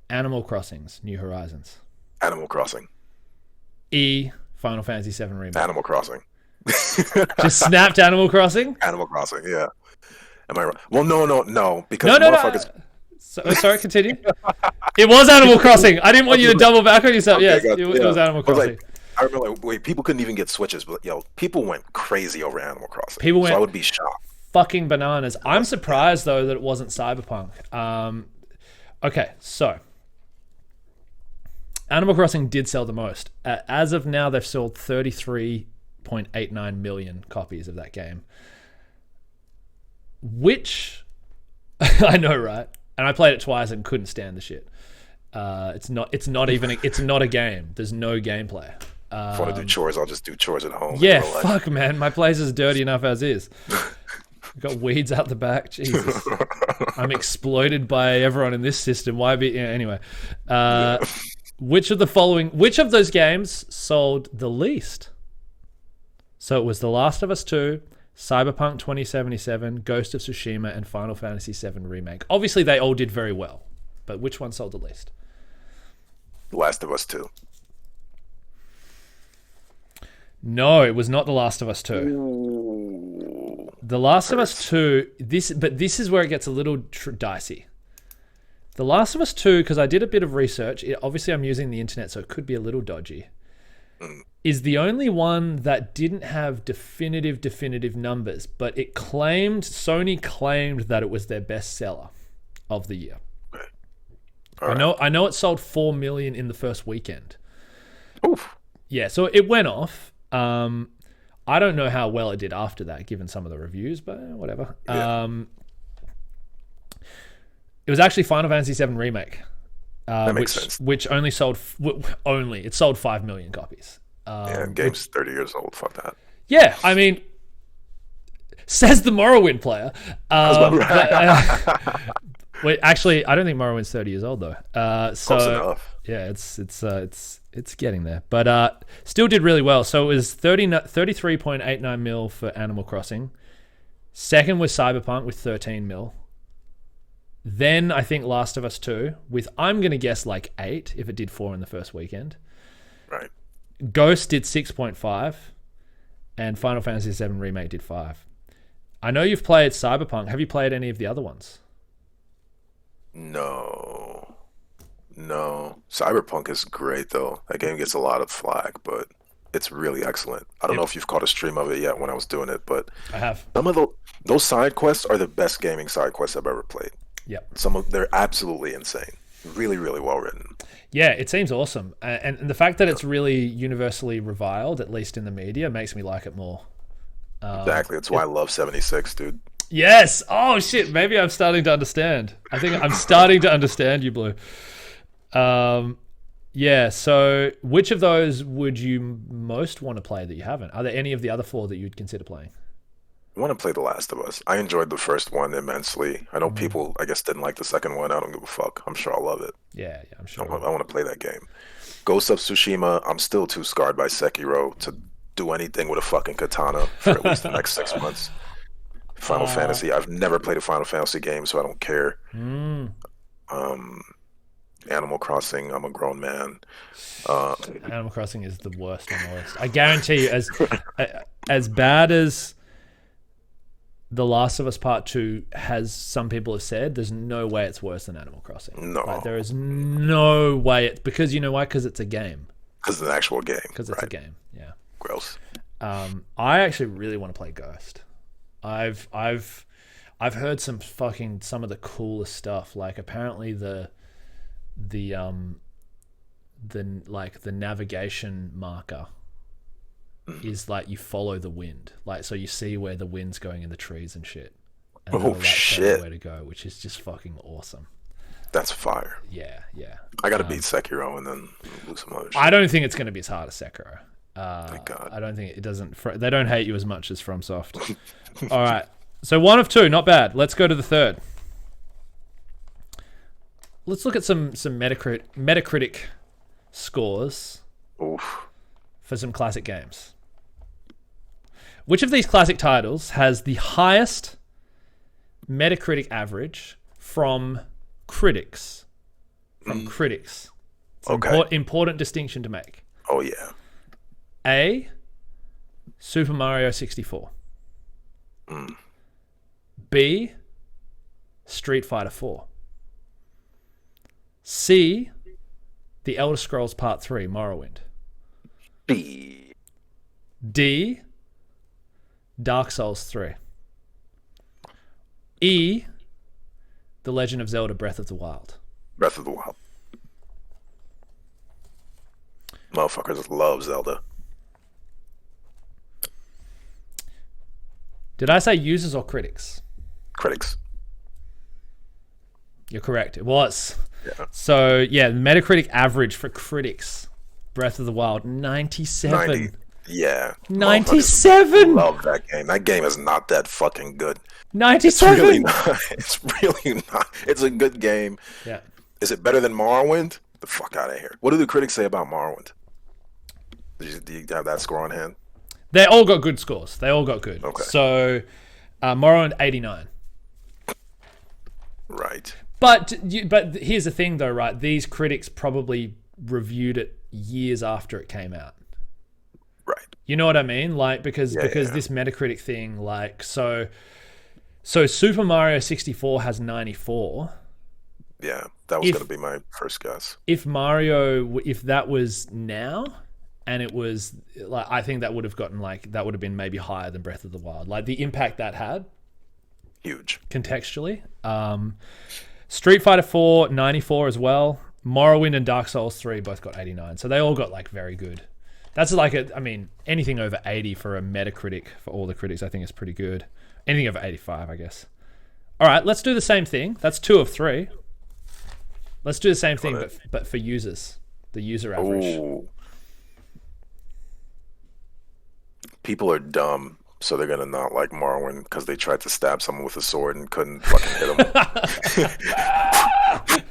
A: Animal Crossing's New Horizons.
B: Animal Crossing.
A: E, Final Fantasy VII Remake.
B: Animal Crossing.
A: Just snapped Animal Crossing?
B: Animal Crossing, yeah. Am I wrong? Well, no, because
A: No.
B: motherfuckers...
A: Sorry, continue. It was Animal Crossing. I didn't want you to double back on yourself.
B: Okay,
A: Yes,
B: good,
A: it was Animal Crossing.
B: I remember, wait, people couldn't even get Switches, but people went crazy over Animal Crossing.
A: People went
B: so I would be shocked.
A: Fucking bananas. I'm surprised, though, that it wasn't Cyberpunk. Okay, so Animal Crossing did sell the most. As of now, they've sold 33.89 million copies of that game. Which, I know, right? And I played it twice and couldn't stand the shit. It's not a game. There's no gameplay.
B: If I want to do chores, I'll just do chores at home.
A: Yeah, fuck, man. My place is dirty enough as is. Got weeds out the back. Jesus. I'm exploited by everyone in this system. Why be... Yeah, anyway. Which of those games sold the least? So it was The Last of Us 2, Cyberpunk 2077, Ghost of Tsushima, and Final Fantasy VII Remake. Obviously, they all did very well. But which one sold the least?
B: Last of Us 2.
A: No, it was not The Last of Us 2.
B: Ooh.
A: The Last of Us 2, this is where it gets a little dicey. The Last of Us 2, because I did a bit of research, obviously I'm using the internet, so it could be a little dodgy, is the only one that didn't have definitive numbers, but Sony claimed that it was their best seller of the year.
B: Right.
A: I know it sold 4 million in the first weekend.
B: Oof.
A: Yeah, so it went off. I don't know how well it did after that, given some of the reviews, but whatever.
B: Yeah.
A: It was actually Final Fantasy VII Remake,
B: That makes sense.
A: which only sold it sold 5 million copies.
B: Yeah, game's 30 years old. Fuck that.
A: Yeah, I mean, says the Morrowind player. Wait, actually, I don't think Morrowind's 30 years old though. So
B: Close enough.
A: yeah, it's getting there, but still did really well. So it was 33.89 mil for Animal Crossing. Second was Cyberpunk with 13 mil. Then I think Last of Us 2 with, I'm gonna guess, like 8 if it did 4 in the first weekend.
B: Right.
A: Ghost did 6.5, and Final Fantasy VII Remake did 5. I know you've played Cyberpunk. Have you played any of the other ones?
B: No. Cyberpunk is great though. That game gets a lot of flack, but it's really excellent. I don't know if you've caught a stream of it yet when I was doing it, but
A: I have.
B: some of those side quests are the best gaming side quests I've ever played.
A: Yep.
B: They're absolutely insane. Really, really well written.
A: Yeah, it seems awesome, and the fact that it's really universally reviled, at least in the media, makes me like it more.
B: Exactly. That's why I love 76, dude.
A: Yes. Oh shit. Maybe I'm starting to understand. I think I'm starting to understand you, Blue. Yeah. So, which of those would you most want to play that you haven't? Are there any of the other four that you'd consider playing?
B: I want to play The Last of Us. I enjoyed the first one immensely. I know people, I guess, didn't like the second one. I don't give a fuck. I'm sure I'll love it.
A: Yeah, I'm sure.
B: I want to play that game. Ghost of Tsushima, I'm still too scarred by Sekiro to do anything with a fucking katana for at least the next 6 months. Final Fantasy, I've never played a Final Fantasy game, so I don't care. Animal Crossing, I'm a grown man.
A: Animal Crossing is the worst on the list. I guarantee you, as bad as The Last of Us Part 2 has, some people have said, there's no way it's worse than Animal Crossing.
B: No.
A: Like, there is no way. Because you know why? Because it's a game.
B: Because it's an actual game.
A: Because it's a game, yeah.
B: Gross.
A: I actually really want to play Ghost. I've heard some of the coolest stuff. Like, apparently the navigation marker is like you follow the wind, like, so you see where the wind's going in the trees and shit, and that'll, like, tell you where to go, which is just fucking awesome.
B: That's fire.
A: Yeah.
B: I gotta beat Sekiro and then lose some other shit.
A: I don't think it's going to be as hard as Sekiro.
B: Thank God.
A: I don't think it doesn't. They don't hate you as much as FromSoft. All right, so 1 of 2, not bad. Let's go to the third. Let's look at some Metacritic scores for some classic games. Which of these classic titles has the highest Metacritic average from critics? It's an important distinction to make.
B: Oh, yeah.
A: A, Super Mario 64. B, Street Fighter 4. C, The Elder Scrolls Part 3, Morrowind.
B: B.
A: D, Dark Souls 3. E, The Legend of Zelda Breath of the Wild.
B: Breath of the Wild. Motherfuckers love Zelda.
A: Did I say users or critics?
B: Critics.
A: You're correct. It was.
B: Yeah.
A: So, yeah, the Metacritic average for critics, Breath of the Wild, 97.
B: 90. Yeah.
A: 97!
B: Love that game. That game is not that fucking good.
A: 97!
B: It's really not. It's really not. It's a good game.
A: Yeah.
B: Is it better than Morrowind? The fuck out of here. What do the critics say about Morrowind? Do you have that score on hand?
A: They all got good scores. They all got good.
B: Okay.
A: So, Morrowind, 89.
B: Right.
A: But here's the thing, though, right? These critics probably reviewed it years after it came out.
B: Right.
A: You know what I mean? Like, because this Metacritic thing, like, so Super Mario 64 has 94.
B: Yeah, that was going to be my first guess.
A: If that was now, and it was like, I think that would have been maybe higher than Breath of the Wild. Like, the impact that had,
B: huge
A: contextually. Street Fighter 4, 94 as well. Morrowind and Dark Souls 3 both got 89. So they all got, like, very good. That's like anything over 80 for a Metacritic, for all the critics, I think is pretty good. Anything over 85, I guess. All right, let's do the same thing. That's 2 of 3. Let's do the same thing, but for users. The user average.
B: Ooh. People are dumb, so they're gonna not like Morrowind because they tried to stab someone with a sword and couldn't fucking hit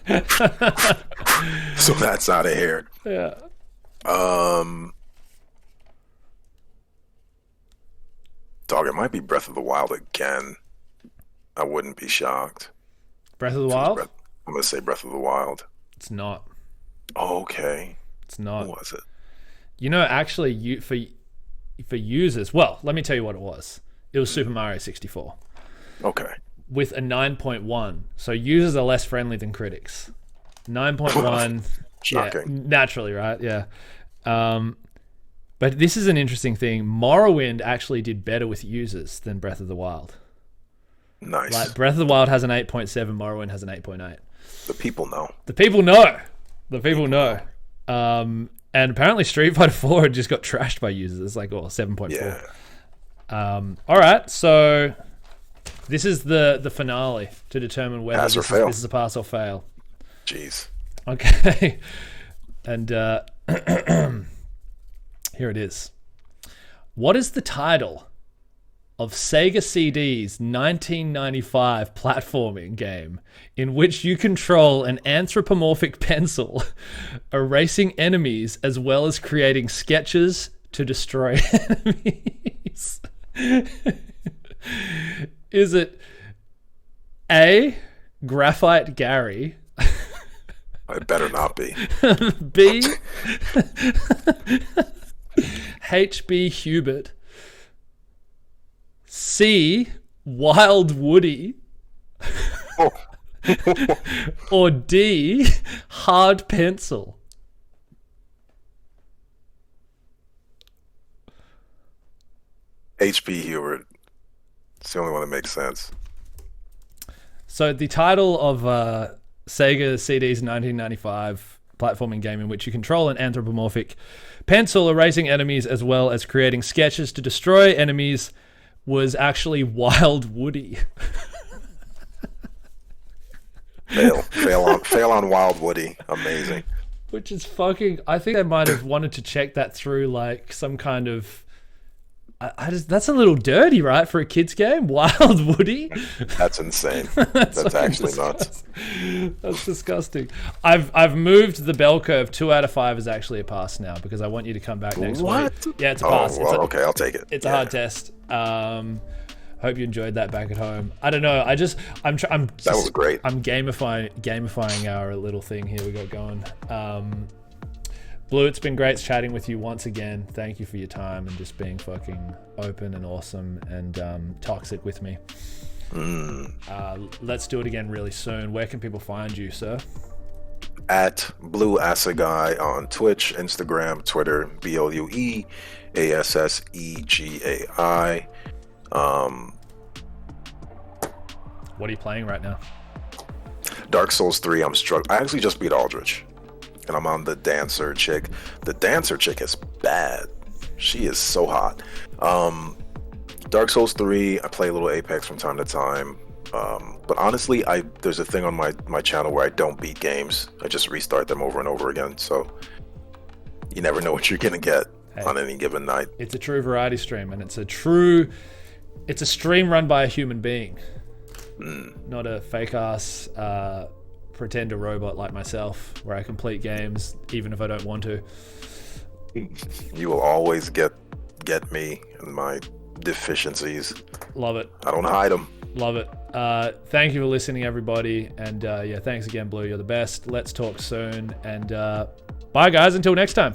B: him. So that's out of here.
A: Yeah.
B: Dog, it might be Breath of the Wild again. I wouldn't be shocked.
A: Breath of the Wild?
B: I'm gonna say Breath of the Wild.
A: It's not.
B: Okay.
A: It's not.
B: What was it?
A: You know, actually, for users, well, let me tell you what it was. It was Super Mario 64.
B: Okay.
A: With a 9.1. So users are less friendly than critics. 9.1.
B: Shocking.
A: Yeah, naturally, right? Yeah. But this is an interesting thing. Morrowind actually did better with users than Breath of the Wild.
B: Nice.
A: Like Breath of the Wild has an 8.7, Morrowind has an 8.8.
B: The people know.
A: The people know. The people know. And apparently Street Fighter 4 just got trashed by users. It's like, 7.4.
B: Yeah.
A: All right, so this is the finale to determine whether this is a pass or fail.
B: Jeez.
A: Okay. And here it is. What is the title of Sega CD's 1995 platforming game in which you control an anthropomorphic pencil, erasing enemies as well as creating sketches to destroy enemies? Is it A, Graphite Gary?
B: It better not be.
A: B, HB Hubert? C, Wild Woody? Or D, Hard Pencil?
B: HB Hubert. It's the only one that makes sense.
A: So the title of Sega CD's 1995 platforming game in which you control an anthropomorphic pencil, erasing enemies as well as creating sketches to destroy enemies, was actually Wild Woody.
B: Fail on Wild Woody. Amazing.
A: Which is fucking... I think they might have wanted to check that through like some kind of... that's a little dirty, right, for a kid's game? Wild Woody?
B: That's insane. That's actually nuts.
A: That's disgusting. I've moved the bell curve. 2 out of 5 is actually a pass now because I want you to come back next week. Yeah, it's a pass.
B: Well, okay, I'll take it.
A: It's a hard test. Hope you enjoyed that back at home. I don't know. That
B: was great.
A: I'm gamifying our little thing here we got going. Blue, it's been great chatting with you once again. Thank you for your time and just being fucking open and awesome and toxic with me. Let's do it again really soon. Where can people find you, sir?
B: At BlueAssegai on Twitch, Instagram, Twitter, BlueAssegai.
A: What are you playing right now?
B: Dark Souls 3, I'm struggling. I actually just beat Aldrich. And I'm on the dancer chick. The dancer chick is bad. She is so hot. Dark Souls 3, I play a little Apex from time to time. But honestly, there's a thing on my channel where I don't beat games. I just restart them over and over again. So you never know what you're going to get on any given night.
A: It's a true variety stream, and it's a stream run by a human being. Not a fake-ass pretender robot like myself, where I complete games even if I don't want to.
B: You will always get me and my deficiencies.
A: Love it.
B: I don't hide them.
A: Love it. Thank you for listening, everybody, and thanks again, Blue. You're the best. Let's talk soon, and bye, guys. Until next time.